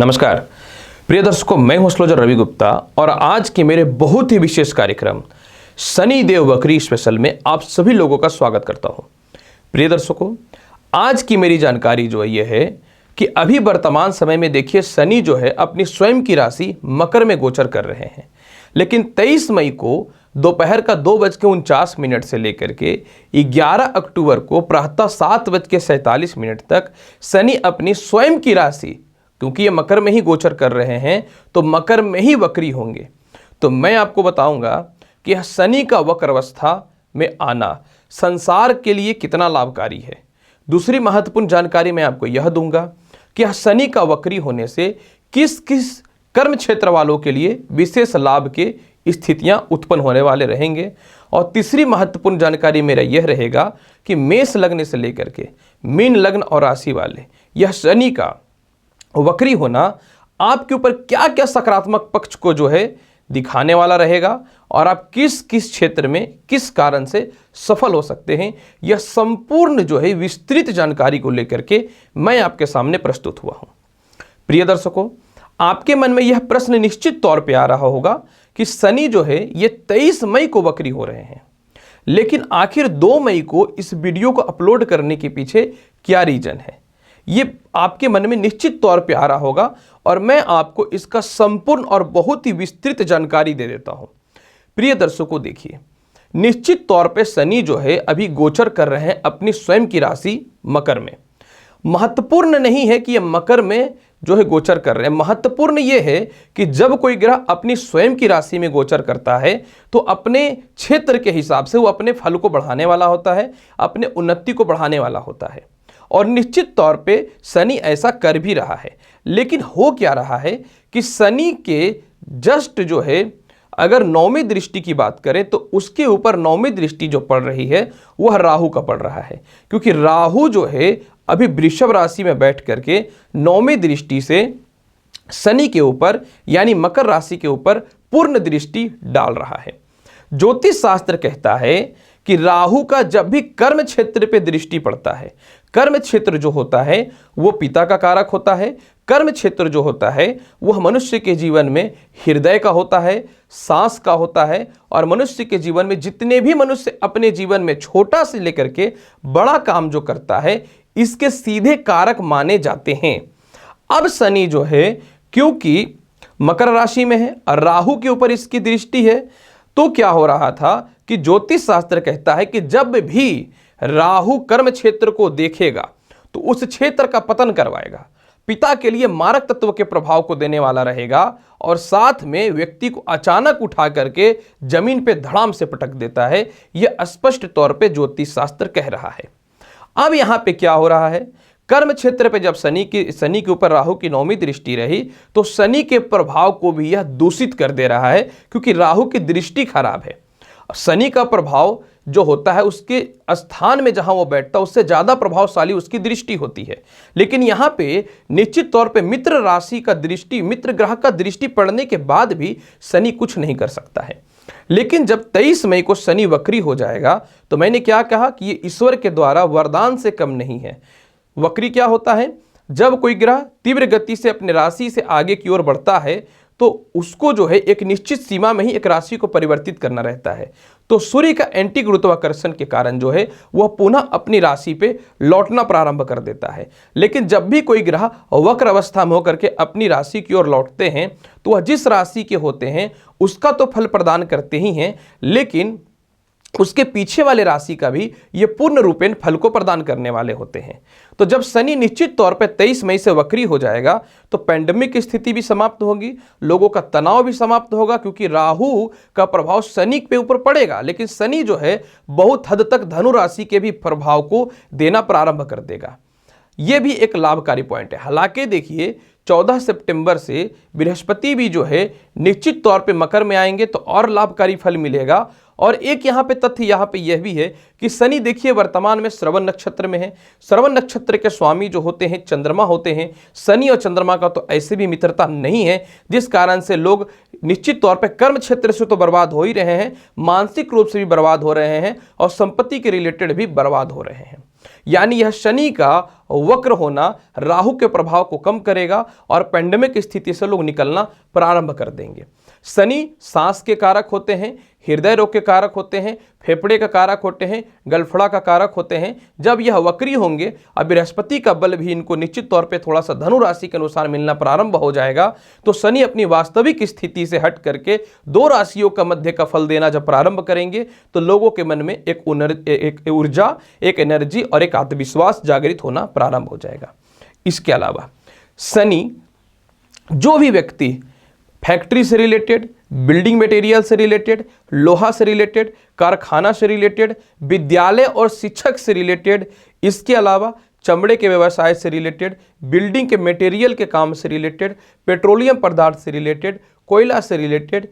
नमस्कार प्रिय दर्शकों, मैं हूं एस्ट्रोलॉजर रवि गुप्ता और आज के मेरे बहुत ही विशेष कार्यक्रम शनि देव वक्री स्पेशल में आप सभी लोगों का स्वागत करता हूं। प्रिय दर्शकों, आज की मेरी जानकारी जो है यह है कि अभी वर्तमान समय में देखिए शनि जो है अपनी स्वयं की राशि मकर में गोचर कर रहे हैं, लेकिन 23 मई को दोपहर का 2:49 से लेकर के 11 अक्टूबर को प्रातः 7:47 तक शनि अपनी स्वयं की राशि, क्योंकि ये मकर में ही गोचर कर रहे हैं तो मकर में ही वक्री होंगे। तो मैं आपको बताऊंगा कि शनि का वक्र अवस्था में आना संसार के लिए कितना लाभकारी है। दूसरी महत्वपूर्ण जानकारी मैं आपको यह दूंगा कि शनि का वक्री होने से किस किस कर्म क्षेत्र वालों के लिए विशेष लाभ के स्थितियां उत्पन्न होने वाले रहेंगे। और तीसरी महत्वपूर्ण जानकारी मेरा यह रहेगा कि मेष लग्न से लेकर के मीन लग्न और राशि वाले यह शनि का वक्री होना आपके ऊपर क्या क्या सकारात्मक पक्ष को जो है दिखाने वाला रहेगा और आप किस किस क्षेत्र में किस कारण से सफल हो सकते हैं, यह संपूर्ण जो है विस्तृत जानकारी को लेकर के मैं आपके सामने प्रस्तुत हुआ हूं। प्रिय दर्शकों, आपके मन में यह प्रश्न निश्चित तौर पे आ रहा होगा कि शनि जो है ये 23 मई को वक्री हो रहे हैं, लेकिन आखिर 2 मई को इस वीडियो को अपलोड करने के पीछे क्या रीजन है, ये आपके मन में निश्चित तौर पे आ रहा होगा और मैं आपको इसका संपूर्ण और बहुत ही विस्तृत जानकारी दे देता हूं। प्रिय दर्शकों, देखिए, निश्चित तौर पे शनि जो है अभी गोचर कर रहे हैं अपनी स्वयं की राशि मकर में। महत्वपूर्ण नहीं है कि ये मकर में जो है गोचर कर रहे हैं, महत्वपूर्ण ये है कि जब कोई ग्रह अपनी स्वयं की राशि में गोचर करता है तो अपने क्षेत्र के हिसाब से वो अपने फल को बढ़ाने वाला होता है, अपने उन्नति को बढ़ाने वाला होता है। और निश्चित तौर पे शनि ऐसा कर भी रहा है, लेकिन हो क्या रहा है कि शनि के जस्ट जो है अगर 9वीं दृष्टि की बात करें तो उसके ऊपर 9वीं दृष्टि जो पड़ रही है वह राहु का पड़ रहा है, क्योंकि राहु जो है अभी वृषभ राशि में बैठ करके 9वीं दृष्टि से शनि के ऊपर यानी मकर राशि के ऊपर पूर्ण दृष्टि डाल रहा है। ज्योतिष शास्त्र कहता है कि राहु का जब भी कर्म क्षेत्र पे दृष्टि पड़ता है, कर्म क्षेत्र जो होता है वो पिता का कारक होता है, कर्म क्षेत्र जो होता है वह मनुष्य के जीवन में हृदय का होता है, सांस का होता है, और मनुष्य के जीवन में जितने भी मनुष्य अपने जीवन में छोटा से लेकर के बड़ा काम जो करता है इसके सीधे कारक माने जाते हैं। अब शनि जो है क्योंकि मकर राशि में है और राहु के ऊपर इसकी दृष्टि है, तो क्या हो रहा था कि ज्योतिष शास्त्र कहता है कि जब भी राहु कर्म क्षेत्र को देखेगा तो उस क्षेत्र का पतन करवाएगा, पिता के लिए मारक तत्व के प्रभाव को देने वाला रहेगा और साथ में व्यक्ति को अचानक उठा करके जमीन पे धड़ाम से पटक देता है। यह स्पष्ट तौर पे ज्योतिष शास्त्र कह रहा है। अब यहां पे क्या हो रहा है, कर्म क्षेत्र पे जब शनि के ऊपर राहु की 9वीं दृष्टि रही तो शनि के प्रभाव को भी यह दूषित कर दे रहा है, क्योंकि राहु की दृष्टि खराब है। शनि का प्रभाव जो होता है उसके स्थान में जहां वो बैठता है उससे ज्यादा प्रभावशाली उसकी दृष्टि होती है, लेकिन यहां पे निश्चित तौर पे मित्र राशि का दृष्टि, मित्र ग्रह का दृष्टि पड़ने के बाद भी शनि कुछ नहीं कर सकता है। लेकिन जब 23 मई को शनि वक्री हो जाएगा तो मैंने क्या कहा कि ये ईश्वर के द्वारा वरदान से कम नहीं है। वक्री क्या होता है, जब कोई ग्रह तीव्र गति से अपने राशि से आगे की ओर बढ़ता है तो उसको जो है एक निश्चित सीमा में ही एक राशि को परिवर्तित करना रहता है। तो सूर्य का एंटी गुरुत्वाकर्षण के कारण जो है वह पुनः अपनी राशि पे लौटना प्रारंभ कर देता है। लेकिन जब भी कोई ग्रह वक्र अवस्था में होकर के अपनी राशि की ओर लौटते हैं तो वह जिस राशि के होते हैं उसका तो फल प्रदान करते ही हैं, लेकिन उसके पीछे वाले राशि का भी ये पूर्ण रूपेण फल को प्रदान करने वाले होते हैं। तो जब शनि निश्चित तौर पर 23 मई से वक्री हो जाएगा तो पैंडेमिक स्थिति भी समाप्त होगी, लोगों का तनाव भी समाप्त होगा, क्योंकि राहु का प्रभाव शनि के ऊपर पड़ेगा, लेकिन शनि जो है बहुत हद तक धनु राशि के भी प्रभाव को देना प्रारंभ कर देगा। यह भी एक लाभकारी पॉइंट है। हालांकि देखिए 14 सितंबर से बृहस्पति भी जो है निश्चित तौर पे मकर में आएंगे तो और लाभकारी फल मिलेगा। और एक यहाँ पे तथ्य यहाँ पे यह भी है कि शनि देखिए वर्तमान में श्रवण नक्षत्र में है। श्रवण नक्षत्र के स्वामी जो होते हैं चंद्रमा होते हैं। शनि और चंद्रमा का तो ऐसे भी मित्रता नहीं है, जिस कारण से लोग निश्चित तौर पे कर्म क्षेत्र से तो बर्बाद हो ही रहे हैं, मानसिक रूप से भी बर्बाद हो रहे हैं और संपत्ति के रिलेटेड भी बर्बाद हो रहे हैं। यानी यह शनि का वक्र होना राहु के प्रभाव को कम करेगा और पेंडेमिक स्थिति से लोग निकलना प्रारंभ कर देंगे। शनि सांस के कारक होते हैं, हृदय रोग के कारक होते हैं, फेफड़े का कारक होते हैं, गलफड़ा का कारक होते हैं। जब यह वक्री होंगे और बृहस्पति का बल भी इनको निश्चित तौर पे थोड़ा सा धनु राशि के अनुसार मिलना प्रारंभ हो जाएगा, तो शनि अपनी वास्तविक स्थिति से हट करके दो राशियों का मध्य का फल देना जब प्रारंभ करेंगे तो लोगों के मन में एक ऊर्जा, एक एनर्जी और एक आत्मविश्वास जागृत होना प्रारंभ हो जाएगा। इसके अलावा शनि, जो भी व्यक्ति फैक्ट्री से रिलेटेड, बिल्डिंग मटेरियल से रिलेटेड, लोहा से रिलेटेड, कारखाना से रिलेटेड, विद्यालय और शिक्षक से रिलेटेड, इसके अलावा चमड़े के व्यवसाय से रिलेटेड, बिल्डिंग के मटेरियल के काम से रिलेटेड, पेट्रोलियम पदार्थ से रिलेटेड, कोयला से रिलेटेड,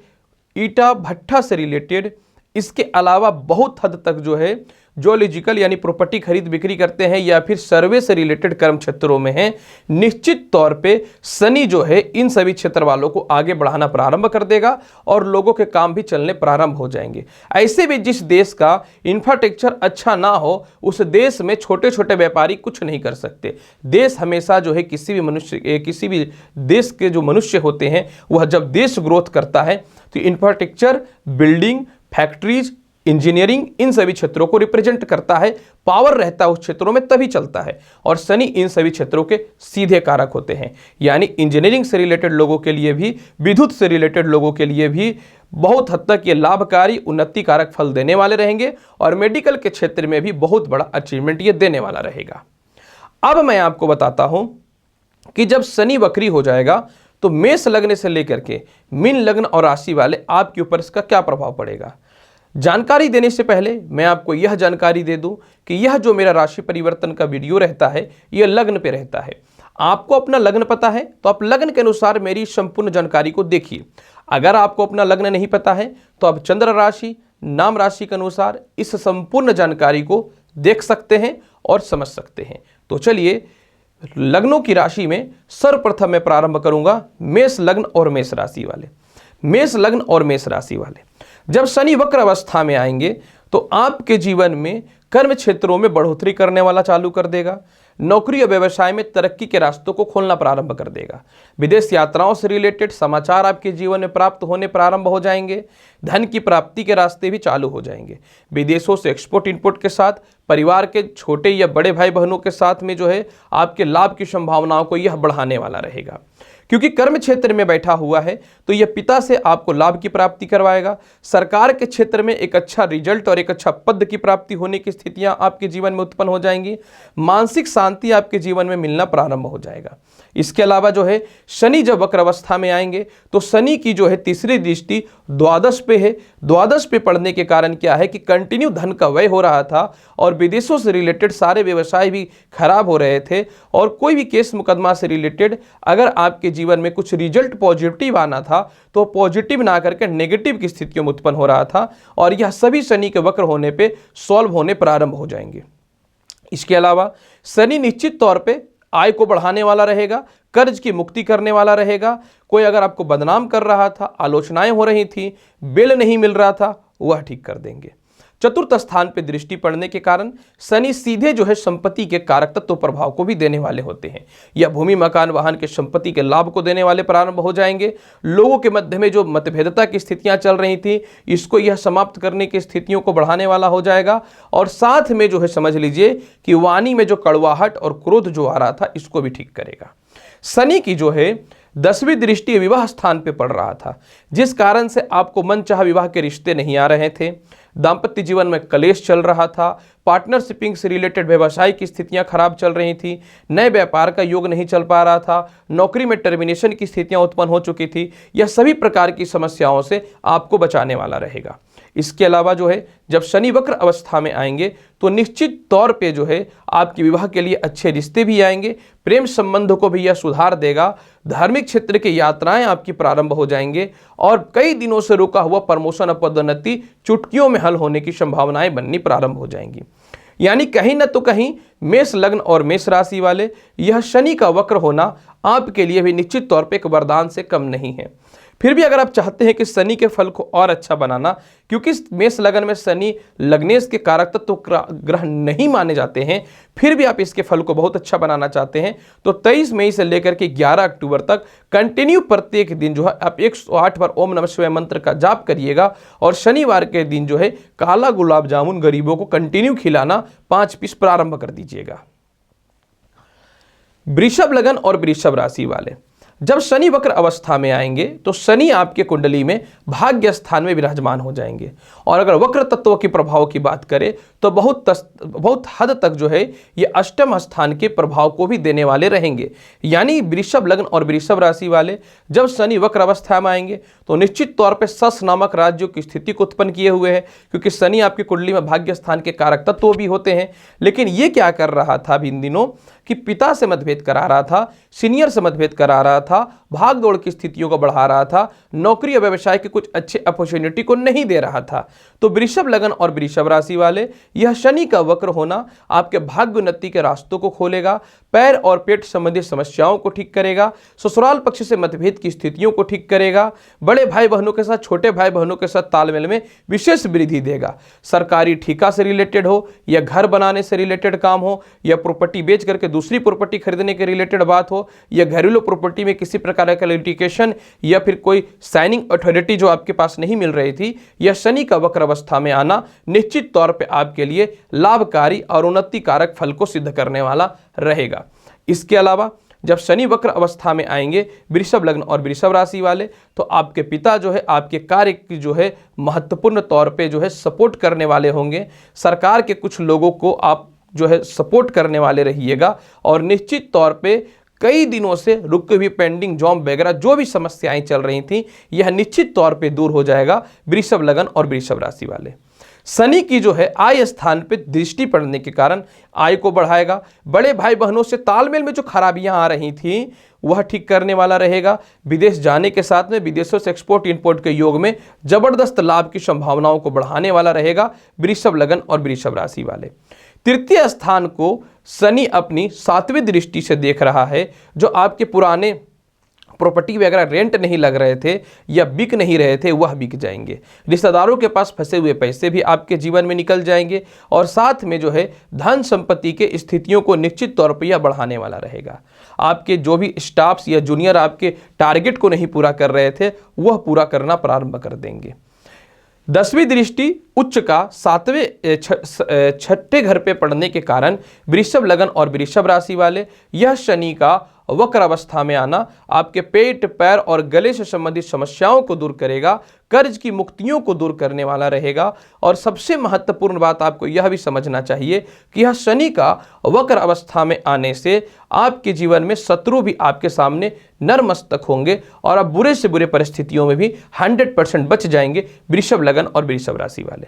ईटा भट्ठा से रिलेटेड, इसके अलावा बहुत हद तक जो है जोलॉजिकल यानी प्रॉपर्टी खरीद बिक्री करते हैं या फिर सर्वे से रिलेटेड कर्म क्षेत्रों में हैं, निश्चित तौर पे शनि जो है इन सभी क्षेत्र वालों को आगे बढ़ाना प्रारंभ कर देगा और लोगों के काम भी चलने प्रारंभ हो जाएंगे। ऐसे भी जिस देश का इंफ्रास्ट्रक्चर अच्छा ना हो, उस देश में छोटे छोटे व्यापारी कुछ नहीं कर सकते। देश हमेशा जो है किसी भी देश के जो मनुष्य होते हैं, वह जब देश ग्रोथ करता है तो इंफ्रास्ट्रक्चर, बिल्डिंग, फैक्ट्रीज, इंजीनियरिंग, इन सभी क्षेत्रों को रिप्रेजेंट करता है। पावर रहता है उस क्षेत्रों में तभी चलता है और शनि इन सभी क्षेत्रों के सीधे कारक होते हैं। यानी इंजीनियरिंग से रिलेटेड लोगों के लिए भी, विद्युत से रिलेटेड लोगों के लिए भी बहुत हद तक ये लाभकारी, उन्नति कारक फल देने वाले रहेंगे और मेडिकल के क्षेत्र में भी बहुत बड़ा अचीवमेंट ये देने वाला रहेगा। अब मैं आपको बताता हूं कि जब शनि वक्री हो जाएगा तो मेष लग्न से लेकर के मीन लग्न और राशि वाले आपके ऊपर इसका क्या प्रभाव पड़ेगा। जानकारी देने से पहले मैं आपको यह जानकारी दे दूं कि यह जो मेरा राशि परिवर्तन का वीडियो रहता है, यह लग्न पे रहता है। आपको अपना लग्न पता है तो आप लग्न के अनुसार मेरी संपूर्ण जानकारी को देखिए। अगर आपको अपना लग्न नहीं पता है तो आप चंद्र राशि, नाम राशि के अनुसार इस संपूर्ण जानकारी को देख सकते हैं और समझ सकते हैं। तो चलिए, लग्नों की राशि में सर्वप्रथम मैं प्रारंभ करूंगा मेष लग्न और मेष राशि वाले। मेष लग्न और मेष राशि वाले जब शनि वक्र अवस्था में आएंगे तो आपके जीवन में कर्म क्षेत्रों में बढ़ोतरी करने वाला चालू कर देगा। नौकरी और व्यवसाय में तरक्की के रास्तों को खोलना प्रारंभ कर देगा। विदेश यात्राओं से रिलेटेड समाचार आपके जीवन में प्राप्त होने प्रारंभ हो जाएंगे। धन की प्राप्ति के रास्ते भी चालू हो जाएंगे। विदेशों से एक्सपोर्ट इंपोर्ट के साथ परिवार के छोटे या बड़े भाई बहनों के साथ में जो है आपके लाभ की संभावनाओं को यह बढ़ाने वाला रहेगा। क्योंकि कर्म क्षेत्र में बैठा हुआ है तो यह पिता से आपको लाभ की प्राप्ति करवाएगा। सरकार के क्षेत्र में एक अच्छा रिजल्ट और एक अच्छा पद की प्राप्ति होने की स्थितियां आपके जीवन में उत्पन्न हो जाएंगी। मानसिक शांति आपके जीवन में मिलना प्रारंभ हो जाएगा। इसके अलावा जो है शनि जब वक्र अवस्था में आएंगे तो शनि की जो है तीसरी दृष्टि द्वादश पे है। द्वादश पे पड़ने के कारण क्या है कि कंटिन्यू धन का व्यय हो रहा था और विदेशों से रिलेटेड सारे व्यवसाय भी खराब हो रहे थे और कोई भी केस मुकदमा से रिलेटेड अगर आपके जीवन में कुछ रिजल्ट पॉजिटिव आना था तो पॉजिटिव ना करके नेगेटिव की स्थितियों में उत्पन्न हो रहा था और यह सभी शनि के वक्र होने पे सॉल्व होने प्रारंभ हो जाएंगे। इसके अलावा शनि निश्चित तौर पे आय को बढ़ाने वाला रहेगा, कर्ज की मुक्ति करने वाला रहेगा। कोई अगर आपको बदनाम कर रहा था, आलोचनाएं हो रही थी, बेल नहीं मिल रहा था, वह ठीक कर देंगे। चतुर्थ स्थान पे दृष्टि पड़ने के कारण शनि सीधे जो है संपत्ति के कारक तत्व प्रभाव को भी देने वाले होते हैं। यह भूमि, मकान, वाहन के संपत्ति के लाभ को देने वाले प्रारंभ हो जाएंगे। लोगों के मध्य में जो मतभेदता की स्थितियां चल रही थी, इसको यह समाप्त करने की स्थितियों को बढ़ाने वाला हो जाएगा और साथ में जो है समझ लीजिए कि वाणी में जो कड़वाहट और क्रोध जो आ रहा था, इसको भी ठीक करेगा। शनि की जो है 10वीं दृष्टि विवाह स्थान पे पड़ रहा था, जिस कारण से आपको मनचाहा विवाह के रिश्ते नहीं आ रहे थे। दाम्पत्य जीवन में कलेश चल रहा था। पार्टनरशिपिंग से रिलेटेड व्यवसाय की स्थितियां खराब चल रही थी। नए व्यापार का योग नहीं चल पा रहा था। नौकरी में टर्मिनेशन की स्थितियां उत्पन्न हो चुकी थी। यह सभी प्रकार की समस्याओं से आपको बचाने वाला रहेगा। इसके अलावा जो है जब शनि वक्र अवस्था में आएंगे तो निश्चित तौर पे जो है आपके विवाह के लिए अच्छे रिश्ते भी आएंगे। प्रेम संबंधों को भी यह सुधार देगा। धार्मिक क्षेत्र की यात्राएं आपकी प्रारंभ हो जाएंगे और कई दिनों से रुका हुआ प्रमोशन और पदोन्नति चुटकियों में हल होने की संभावनाएं बननी प्रारंभ हो जाएंगी। यानी कहीं न तो कहीं मेष लग्न और मेष राशि वाले यह शनि का वक्र होना आपके लिए भी निश्चित तौर पे एक वरदान से कम नहीं है। फिर भी अगर आप चाहते हैं कि शनि के फल को और अच्छा बनाना, क्योंकि मेष लगन में शनि लग्नेश के कारक तत्व तो ग्रह नहीं माने जाते हैं, फिर भी आप इसके फल को बहुत अच्छा बनाना चाहते हैं तो 23 मई से लेकर के 11 अक्टूबर तक कंटिन्यू प्रत्येक दिन जो है आप 108 बार ओम नमः शिवाय मंत्र का जाप करिएगा। और शनिवार के दिन जो है काला गुलाब जामुन गरीबों को कंटिन्यू खिलाना 5 पीस प्रारंभ कर दीजिएगा। वृषभ लगन और वृषभ राशि वाले, जब शनि वक्र अवस्था में आएंगे तो शनि आपके कुंडली में भाग्य स्थान में विराजमान हो जाएंगे। और अगर वक्र तत्वों के प्रभाव की बात करें तो बहुत हद तक जो है ये अष्टम स्थान के प्रभाव को भी देने वाले रहेंगे। यानी वृषभ लग्न और वृषभ राशि वाले जब शनि वक्र अवस्था में आएंगे तो निश्चित तौर पर सस नामक राज्यों की स्थिति को उत्पन्न किए हुए है, क्योंकि शनि आपकी कुंडली में भाग्य स्थान के कारक तत्व भी होते हैं। लेकिन ये क्या कर रहा था अभी इन दिनों कि पिता से मतभेद करा रहा था, सीनियर से मतभेद करा रहा था, भाग दौड़ की स्थितियों को बढ़ा रहा था, नौकरी और व्यवसाय के कुछ अच्छे अपॉर्चुनिटी को नहीं दे रहा था। तो वृषभ लगन और वृषभ राशि वाले यह शनि का वक्र होना आपके भाग्य उन्नति के रास्तों को खोलेगा, पैर और पेट संबंधी समस्याओं को ठीक करेगा, ससुराल पक्ष से मतभेद की स्थितियों को ठीक करेगा, बड़े भाई बहनों के साथ छोटे भाई बहनों के साथ तालमेल में विशेष वृद्धि देगा। सरकारी ठेका से रिलेटेड हो या घर बनाने से रिलेटेड काम हो या प्रॉपर्टी बेच करके दूसरी प्रॉपर्टी खरीदने के रिलेटेड बात हो या घरेलू प्रॉपर्टी में किसी प्रकार का लिटिगेशन या फिर कोई साइनिंग अथॉरिटी जो आपके पास नहीं मिल रही थी, यह शनि का वक्र अवस्था में आना निश्चित तौर पे आपके लिए लाभकारी और उन्नति कारक फल को सिद्ध करने वाला रहेगा। इसके अलावा जब शनि वक्र अवस्था में आएंगे वृषभ लग्न और वृषभ राशि वाले तो आपके पिता जो है आपके कार्य की जो है महत्वपूर्ण तौर पे जो है सपोर्ट करने वाले होंगे। सरकार के कुछ लोगों को आप जो है सपोर्ट करने वाले रहिएगा और निश्चित तौर पे कई दिनों से रुकी हुई पेंडिंग जॉब वगैरह जो भी समस्याएं चल रही थी यह निश्चित तौर पे दूर हो जाएगा वृषभ लगन और वृषभ राशि वाले। शनि की जो है आय स्थान पे दृष्टि पड़ने के कारण आय को बढ़ाएगा। बड़े भाई बहनों से तालमेल में जो खराबियां आ रही थी वह ठीक करने वाला रहेगा। विदेश जाने के साथ में विदेशों से एक्सपोर्ट इंपोर्ट के योग में जबरदस्त लाभ की संभावनाओं को बढ़ाने वाला रहेगा वृषभ लगन और वृषभ राशि वाले। तृतीय स्थान को शनि अपनी 7वीं दृष्टि से देख रहा है। जो आपके पुराने प्रॉपर्टी वगैरह रेंट नहीं लग रहे थे या बिक नहीं रहे थे वह बिक जाएंगे। रिश्तेदारों के पास फंसे हुए पैसे भी आपके जीवन में निकल जाएंगे और साथ में जो है धन संपत्ति के स्थितियों को निश्चित तौर पर यह बढ़ाने वाला रहेगा। आपके जो भी स्टाफ्स या जूनियर आपके टारगेट को नहीं पूरा कर रहे थे वह पूरा करना प्रारंभ कर देंगे। 10वीं दृष्टि उच्च का 6ठे घर पे पड़ने के कारण वृषभ लगन और वृषभ राशि वाले यह शनि का वक्र अवस्था में आना आपके पेट पैर और गले से संबंधित समस्याओं को दूर करेगा, कर्ज की मुक्तियों को दूर करने वाला रहेगा। और सबसे महत्वपूर्ण बात आपको यह भी समझना चाहिए कि यह शनि का वक्र अवस्था में आने से आपके जीवन में शत्रु भी आपके सामने नरमस्तक होंगे और आप बुरे से बुरे परिस्थितियों में भी 100% बच जाएंगे वृषभ लगन और वृषभ राशि वाले।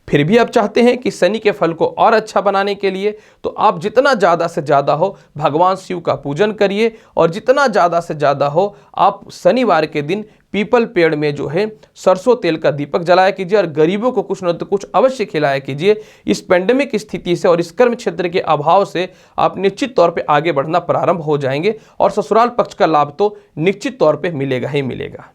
फिर भी आप चाहते हैं कि शनि के फल को और अच्छा बनाने के लिए तो आप जितना ज़्यादा से ज़्यादा हो भगवान शिव का पूजन करिए और जितना ज़्यादा से ज़्यादा हो आप शनिवार के दिन पीपल पेड़ में जो है सरसों तेल का दीपक जलाया कीजिए और गरीबों को कुछ न तो कुछ अवश्य खिलाया कीजिए। इस पेंडेमिक स्थिति से और इस कर्म क्षेत्र के अभाव से आप निश्चित तौर पे आगे बढ़ना प्रारंभ हो जाएंगे और ससुराल पक्ष का लाभ तो निश्चित तौर पे मिलेगा ही मिलेगा।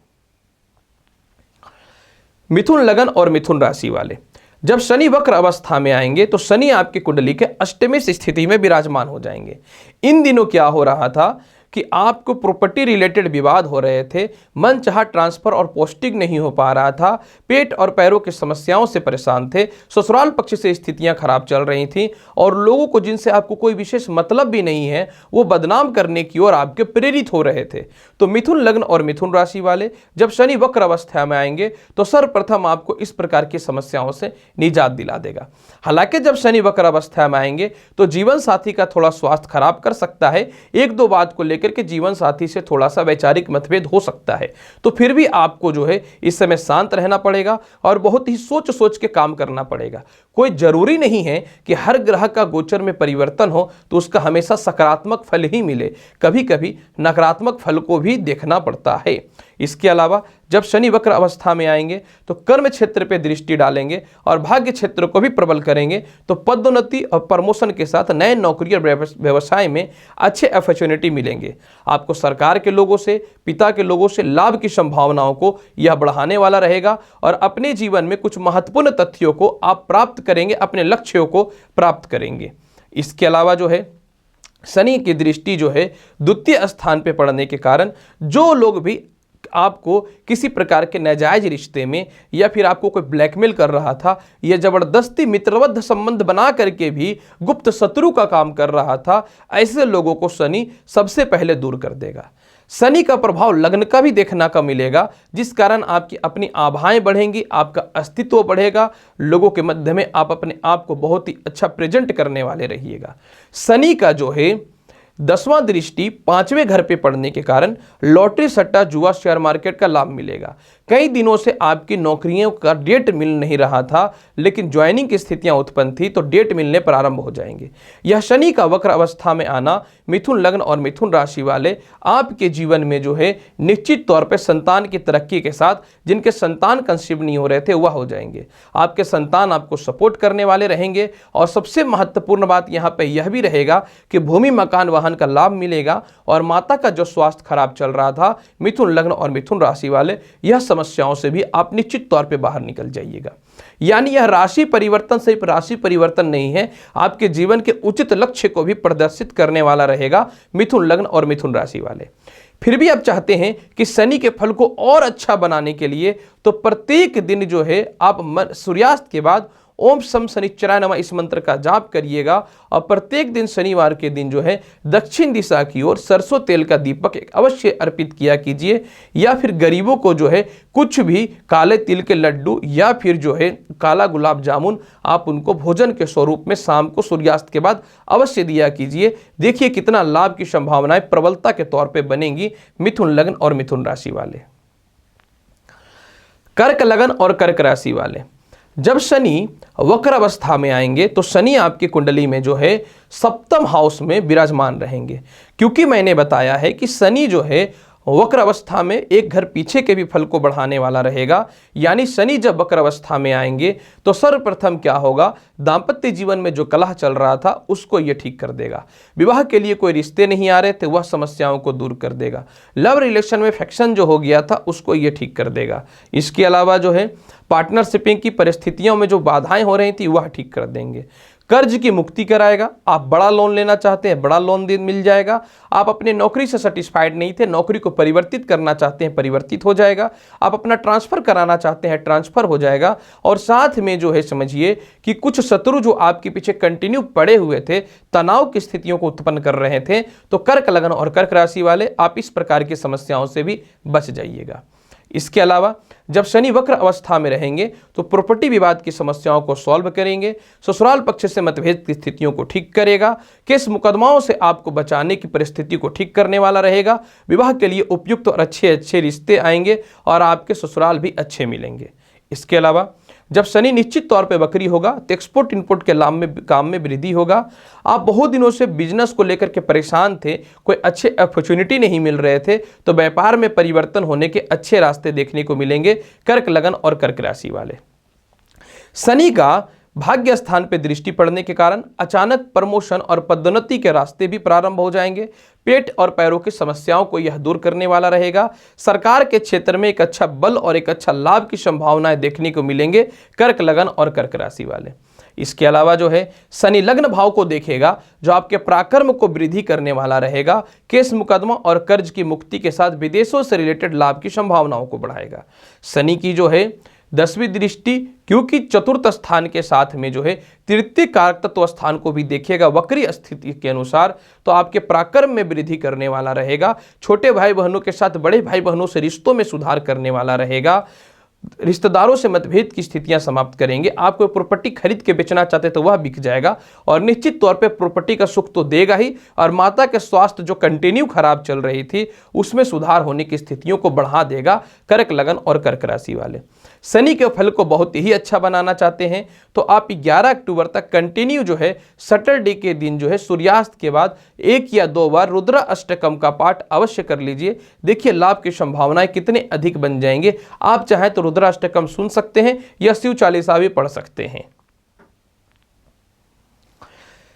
मिथुन लगन और मिथुन राशि वाले जब शनि वक्र अवस्था में आएंगे तो शनि आपकी कुंडली के अष्टमी स्थिति में विराजमान हो जाएंगे। इन दिनों क्या हो रहा था कि आपको प्रॉपर्टी रिलेटेड विवाद हो रहे थे, मन चाहा ट्रांसफर और पोस्टिंग नहीं हो पा रहा था, पेट और पैरों की समस्याओं से परेशान थे, ससुराल पक्ष से स्थितियां खराब चल रही थी और लोगों को जिनसे आपको कोई विशेष मतलब भी नहीं है वो बदनाम करने की ओर आपके प्रेरित हो रहे थे। तो मिथुन लग्न और मिथुन राशि वाले जब शनि वक्र अवस्था में आएंगे तो सर्वप्रथम आपको इस प्रकार की समस्याओं से निजात दिला देगा। हालांकि जब शनि वक्र अवस्था में आएंगे तो जीवन साथी का थोड़ा स्वास्थ्य खराब कर सकता है, एक दो बात को लेकर के जीवन साथी से थोड़ा सा वैचारिक मतभेद हो सकता है। तो फिर भी आपको जो है इस समय शांत रहना पड़ेगा और बहुत ही सोच सोच के काम करना पड़ेगा। कोई जरूरी नहीं है कि हर ग्रह का गोचर में परिवर्तन हो तो उसका हमेशा सकारात्मक फल ही मिले, कभी कभी नकारात्मक फल को भी देखना पड़ता है। इसके अलावा जब शनि वक्र अवस्था में आएंगे तो कर्म क्षेत्र पे दृष्टि डालेंगे और भाग्य क्षेत्र को भी प्रबल करेंगे, तो पदोन्नति और प्रमोशन के साथ नए नौकरी और व्यवसाय में अच्छे अपॉर्चुनिटी मिलेंगे। आपको सरकार के लोगों से, पिता के लोगों से लाभ की संभावनाओं को यह बढ़ाने वाला रहेगा और अपने जीवन में कुछ महत्वपूर्ण तथ्यों को आप प्राप्त करेंगे, अपने लक्ष्यों को प्राप्त करेंगे। इसके अलावा जो है शनि की दृष्टि जो है द्वितीय स्थान पे पड़ने के कारण जो लोग भी आपको किसी प्रकार के नाजायज रिश्ते में या फिर आपको कोई ब्लैकमेल कर रहा था या जबरदस्ती मित्रवत संबंध बना करके भी गुप्त शत्रु का काम कर रहा था, ऐसे लोगों को शनि सबसे पहले दूर कर देगा। शनि का प्रभाव लग्न का भी देखने का मिलेगा, जिस कारण आपकी अपनी आभाएं बढ़ेंगी, आपका अस्तित्व बढ़ेगा, लोगों के मध्य में आप अपने आप को बहुत ही अच्छा प्रेजेंट करने वाले रहिएगा। शनि का जो है 10वां दृष्टि 5वें घर पे पड़ने के कारण लॉटरी, सट्टा, जुआ, शेयर मार्केट का लाभ मिलेगा। कई दिनों से आपकी नौकरियों का डेट मिल नहीं रहा था, लेकिन ज्वाइनिंग की स्थितियां उत्पन्न थी, तो डेट मिलने प्रारंभ हो जाएंगे। यह शनि का वक्र अवस्था में आना मिथुन लग्न और मिथुन राशि वाले आपके जीवन में जो है निश्चित तौर पर संतान की तरक्की के साथ, जिनके संतान कंसीव नहीं हो रहे थे वह हो जाएंगे। आपके संतान आपको सपोर्ट करने वाले रहेंगे और सबसे महत्वपूर्ण बात यहाँ पे यह भी रहेगा कि भूमि, मकान, वाहन का लाभ मिलेगा और माता का जो स्वास्थ्य खराब चल रहा था मिथुन लग्न और मिथुन राशि वाले, यह समस्याओं से भी आप निश्चित तौर पे बाहर निकल जाइएगा। यानी यह राशि परिवर्तन सिर्फ राशि परिवर्तन नहीं है, आपके जीवन के उचित लक्ष्य को भी प्रदर्शित करने वाला रहेगा मिथुन लग्न और मिथुन राशि वाले। फिर भी आप चाहते हैं कि शनि के फल को और अच्छा बनाने के लिए तो प्रत्येक दिन जो है आप सूर्यास्त के बाद ओम सम शनिश्चराय नमः इस मंत्र का जाप करिएगा और प्रत्येक दिन शनिवार के दिन जो है दक्षिण दिशा की ओर सरसों तेल का दीपक एक अवश्य अर्पित किया कीजिए, या फिर गरीबों को जो है कुछ भी काले तिल के लड्डू या फिर जो है काला गुलाब जामुन आप उनको भोजन के स्वरूप में शाम को सूर्यास्त के बाद अवश्य दिया कीजिए। देखिए कितना लाभ की संभावनाएं प्रबलता के तौर पर बनेंगी मिथुन लग्न और मिथुन राशि वाले। कर्क लगन और कर्क राशि वाले, जब शनि वक्र अवस्था में आएंगे तो शनि आपकी कुंडली में जो है सप्तम हाउस में विराजमान रहेंगे। क्योंकि मैंने बताया है कि शनि जो है वक्र अवस्था में एक घर पीछे के भी फल को बढ़ाने वाला रहेगा, यानी शनि जब वक्र अवस्था में आएंगे तो सर्वप्रथम क्या होगा, दांपत्य जीवन में जो कलह चल रहा था उसको ये ठीक कर देगा। विवाह के लिए कोई रिश्ते नहीं आ रहे थे वह समस्याओं को दूर कर देगा। लव रिलेशन में फ्रिक्शन जो हो गया था उसको ये ठीक कर देगा। इसके अलावा जो है पार्टनरशिपिंग की परिस्थितियों में जो बाधाएं हो रही थी वह ठीक कर देंगे। कर्ज की मुक्ति कराएगा। आप बड़ा लोन लेना चाहते हैं, बड़ा लोन मिल जाएगा। आप अपने नौकरी से सेटिस्फाइड नहीं थे, नौकरी को परिवर्तित करना चाहते हैं, परिवर्तित हो जाएगा। आप अपना ट्रांसफर कराना चाहते हैं, ट्रांसफर हो जाएगा। और साथ में जो है समझिए कि कुछ शत्रु जो आपके पीछे कंटिन्यू पड़े हुए थे, तनाव की स्थितियों को उत्पन्न कर रहे थे, तो कर्क लगन और कर्क राशि वाले आप इस प्रकार की समस्याओं से भी बच जाइएगा। इसके अलावा जब शनि वक्र अवस्था में रहेंगे तो प्रॉपर्टी विवाद की समस्याओं को सॉल्व करेंगे, ससुराल पक्ष से मतभेद की स्थितियों को ठीक करेगा, केस मुकदमाओं से आपको बचाने की परिस्थिति को ठीक करने वाला रहेगा। विवाह के लिए उपयुक्त और अच्छे रिश्ते आएंगे और आपके ससुराल भी अच्छे मिलेंगे। इसके अलावा जब शनि निश्चित तौर पे वक्री होगा तो एक्सपोर्ट इनपुट के काम में वृद्धि होगा। आप बहुत दिनों से बिजनेस को लेकर के परेशान थे, कोई अच्छे अपॉर्चुनिटी नहीं मिल रहे थे, तो व्यापार में परिवर्तन होने के अच्छे रास्ते देखने को मिलेंगे कर्क लगन और कर्क राशि वाले। शनि का भाग्य स्थान पे दृष्टि पड़ने के कारण अचानक प्रमोशन और पदोन्नति के रास्ते भी प्रारंभ हो जाएंगे। पेट और पैरों की समस्याओं को यह दूर करने वाला रहेगा। सरकार के क्षेत्र में एक अच्छा बल और एक अच्छा लाभ की संभावनाएं देखने को मिलेंगे कर्क लगन और कर्क राशि वाले। इसके अलावा जो है शनि लग्न भाव को देखेगा, जो आपके पराक्रम को वृद्धि करने वाला रहेगा। केस मुकदमा और कर्ज की मुक्ति के साथ विदेशों से रिलेटेड लाभ की संभावनाओं को बढ़ाएगा। शनि की जो है 10वीं दृष्टि क्योंकि चतुर्थ स्थान के साथ में जो है तृतीय कारक तत्व स्थान को भी देखेगा वक्री स्थिति के अनुसार, तो आपके पराक्रम में वृद्धि करने वाला रहेगा। छोटे भाई बहनों के साथ बड़े भाई बहनों से रिश्तों में सुधार करने वाला रहेगा। रिश्तेदारों से मतभेद की स्थितियां समाप्त करेंगे। आप कोई प्रॉपर्टी खरीद के बेचना चाहते तो वह बिक जाएगा और निश्चित तौर पे प्रॉपर्टी का सुख तो देगा ही, और माता के स्वास्थ्य जो कंटिन्यू खराब चल रही थी उसमें सुधार होने की स्थितियों को बढ़ा देगा कर्क लगन और कर्क राशि वाले। शनि के फल को बहुत ही अच्छा बनाना चाहते हैं तो आप 11 अक्टूबर तक कंटिन्यू जो है सैटरडे के दिन जो है सूर्यास्त के बाद 1 या 2 बार रुद्र अष्टकम का पाठ अवश्य कर लीजिए। देखिए लाभ की संभावनाएं कितने अधिक बन जाएंगे। आप चाहें तो रुद्र अष्टकम सुन सकते हैं या शिव चालीसा भी पढ़ सकते हैं।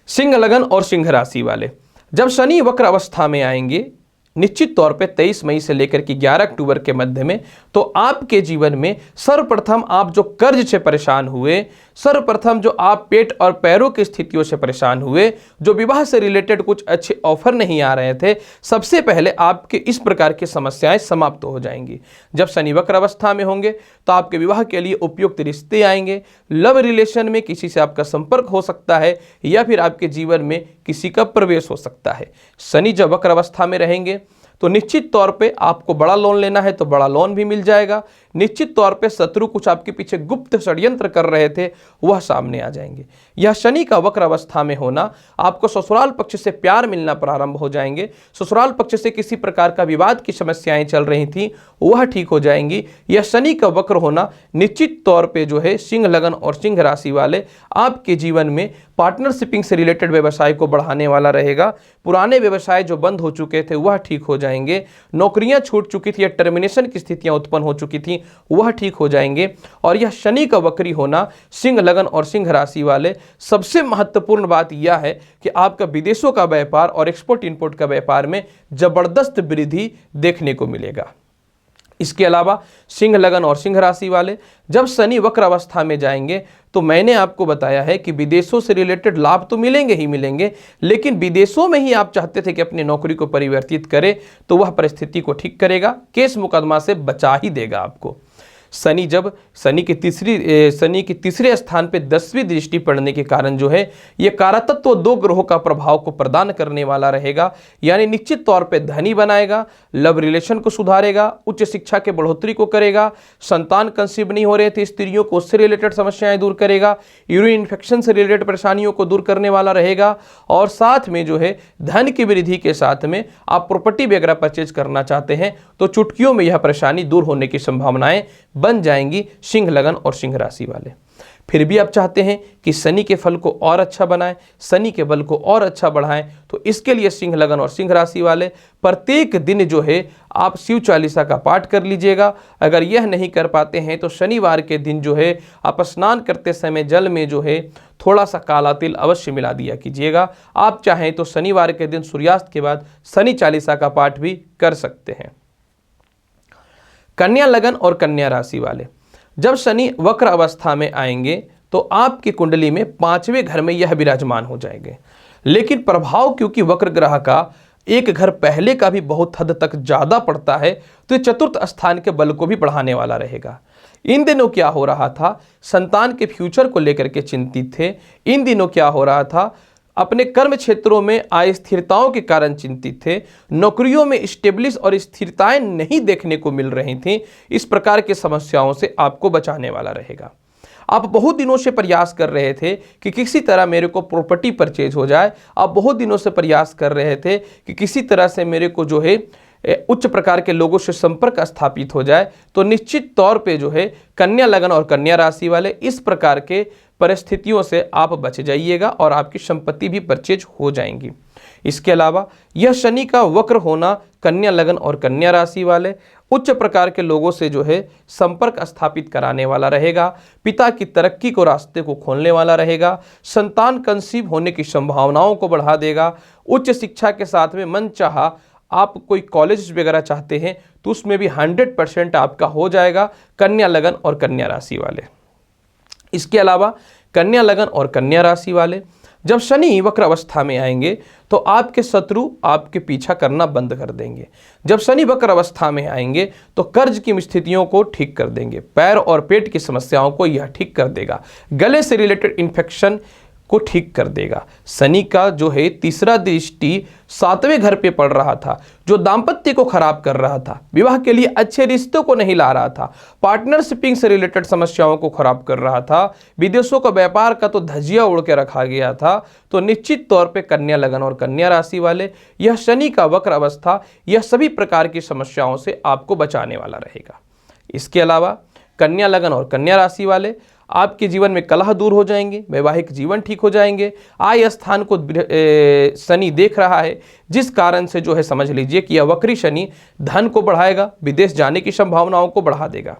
सिंह लगन और सिंह राशि वाले, जब शनि वक्र अवस्था में आएंगे निश्चित तौर पे 23 मई से लेकर के 11 अक्टूबर के मध्य में, तो आपके जीवन में सर्वप्रथम आप जो कर्ज से परेशान हुए, सर्वप्रथम जो आप पेट और पैरों की स्थितियों से परेशान हुए, जो विवाह से रिलेटेड कुछ अच्छे ऑफर नहीं आ रहे थे, सबसे पहले आपके इस प्रकार की समस्याएं समाप्त हो जाएंगी। जब शनि वक्र अवस्था में होंगे तो आपके विवाह के लिए उपयुक्त रिश्ते आएंगे, लव रिलेशन में किसी से आपका संपर्क हो सकता है या फिर आपके जीवन में किसी का प्रवेश हो सकता है। शनि जब वक्र अवस्था में रहेंगे तो निश्चित तौर पे आपको बड़ा लोन लेना है तो बड़ा लोन भी मिल जाएगा। निश्चित तौर पे शत्रु कुछ आपके पीछे गुप्त षड्यंत्र कर रहे थे वह सामने आ जाएंगे। यह शनि का वक्र अवस्था में होना आपको ससुराल पक्ष से प्यार मिलना प्रारंभ हो जाएंगे। ससुराल पक्ष से किसी प्रकार का विवाद की समस्याएं चल रही थी वह ठीक हो जाएंगी। यह शनि का वक्र होना निश्चित तौर पे जो है सिंह लगन और सिंह राशि वाले आपके जीवन में पार्टनरशिपिंग से रिलेटेड व्यवसाय को बढ़ाने वाला रहेगा। पुराने व्यवसाय जो बंद हो चुके थे वह ठीक हो जाएंगे। नौकरियां छूट चुकी थी या टर्मिनेशन की स्थितियां उत्पन्न हो चुकी थी वह ठीक हो जाएंगे। और यह शनि का वक्री होना सिंह लगन और सिंह राशि वाले, सबसे महत्वपूर्ण बात यह है कि आपका विदेशों का व्यापार और एक्सपोर्ट इंपोर्ट का व्यापार में जबरदस्त वृद्धि देखने को मिलेगा। इसके अलावा सिंह लगन और सिंह राशि वाले जब शनि वक्र अवस्था में जाएंगे तो मैंने आपको बताया है कि विदेशों से रिलेटेड लाभ तो मिलेंगे ही मिलेंगे, लेकिन विदेशों में ही आप चाहते थे कि अपनी नौकरी को परिवर्तित करें तो वह परिस्थिति को ठीक करेगा, केस मुकदमा से बचा ही देगा आपको। शनि जब शनि की तीसरे स्थान पे 10वीं दृष्टि पड़ने के कारण जो है ये कारतत्व 2 ग्रहों का प्रभाव को प्रदान करने वाला रहेगा। यानी निश्चित तौर पे धनी बनाएगा, लव रिलेशन को सुधारेगा, उच्च शिक्षा के बढ़ोतरी को करेगा, संतान कंसीव नहीं हो रहे थे स्त्रियों को उससे रिलेटेड समस्याएं दूर करेगा, यूरिन इन्फेक्शन से रिलेटेड परेशानियों को दूर करने वाला रहेगा। और साथ में जो है धन की वृद्धि के साथ में आप प्रॉपर्टी वगैरह परचेज करना चाहते हैं तो चुटकियों में यह परेशानी दूर होने की संभावनाएं बन जाएंगी सिंह लगन और सिंह राशि वाले। फिर भी आप चाहते हैं कि शनि के फल को और अच्छा बनाएं, शनि के बल को और अच्छा बढ़ाएं, तो इसके लिए सिंह लगन और सिंह राशि वाले प्रत्येक दिन जो है आप शिव चालीसा का पाठ कर लीजिएगा। अगर यह नहीं कर पाते हैं तो शनिवार के दिन जो है आप स्नान करते समय जल में जो है थोड़ा सा काला तिल अवश्य मिला दिया कीजिएगा। आप चाहें तो शनिवार के दिन सूर्यास्त के बाद शनि चालीसा का पाठ भी कर सकते हैं। कन्या लगन और कन्या राशि वाले जब शनि वक्र अवस्था में आएंगे तो आपकी कुंडली में 5वें घर में यह विराजमान हो जाएंगे, लेकिन प्रभाव क्योंकि वक्र ग्रह का एक घर पहले का भी बहुत हद तक ज्यादा पड़ता है तो ये चतुर्थ स्थान के बल को भी बढ़ाने वाला रहेगा। इन दिनों क्या हो रहा था, संतान के फ्यूचर को लेकर के चिंतित थे। इन दिनों क्या हो रहा था, अपने कर्म क्षेत्रों में अस्थिरताओं के कारण चिंतित थे, नौकरियों में स्टेब्लिश और स्थिरताएं नहीं देखने को मिल रही थीं। इस प्रकार की समस्याओं से आपको बचाने वाला रहेगा। आप बहुत दिनों से प्रयास कर रहे थे कि किसी तरह मेरे को प्रॉपर्टी परचेज हो जाए, आप बहुत दिनों से प्रयास कर रहे थे कि किसी तरह से मेरे को जो है उच्च प्रकार के लोगों से संपर्क स्थापित हो जाए, तो निश्चित तौर पे जो है कन्या लगन और कन्या राशि वाले इस प्रकार के परिस्थितियों से आप बच जाइएगा और आपकी संपत्ति भी परचेज हो जाएंगी। इसके अलावा यह शनि का वक्र होना कन्या लगन और कन्या राशि वाले उच्च प्रकार के लोगों से जो है संपर्क स्थापित कराने वाला रहेगा, पिता की तरक्की को रास्ते को खोलने वाला रहेगा, संतान कंसीव होने की संभावनाओं को बढ़ा देगा। उच्च शिक्षा के साथ में मन चाहा आप कोई कॉलेज वगैरह चाहते हैं तो उसमें भी 100% आपका हो जाएगा कन्या लगन और कन्या राशि वाले। इसके अलावा कन्या लगन और कन्या राशि वाले जब शनि वक्र अवस्था में आएंगे तो आपके शत्रु आपके पीछा करना बंद कर देंगे। जब शनि वक्र अवस्था में आएंगे तो कर्ज की स्थितियों को ठीक कर देंगे, पैर और पेट की समस्याओं को यह ठीक कर देगा, गले से रिलेटेड इन्फेक्शन को ठीक कर देगा। शनि का जो है तीसरा दृष्टि 7वें घर पे पड़ रहा था, जो दाम्पत्य को खराब कर रहा था, विवाह के लिए अच्छे रिश्तों को नहीं ला रहा था, पार्टनरशिपिंग से रिलेटेड समस्याओं को खराब कर रहा था, विदेशों का व्यापार का तो धजिया उड़ के रखा गया था। तो निश्चित तौर पे कन्या लगन और कन्या राशि वाले यह शनि का वक्र अवस्था यह सभी प्रकार की समस्याओं से आपको बचाने वाला रहेगा। इसके अलावा कन्या लगन और कन्या राशि वाले, आपके जीवन में कलह दूर हो जाएंगे, वैवाहिक जीवन ठीक हो जाएंगे। आय स्थान को शनि देख रहा है, जिस कारण से जो है समझ लीजिए कि यह वक्री शनि धन को बढ़ाएगा, विदेश जाने की संभावनाओं को बढ़ा देगा।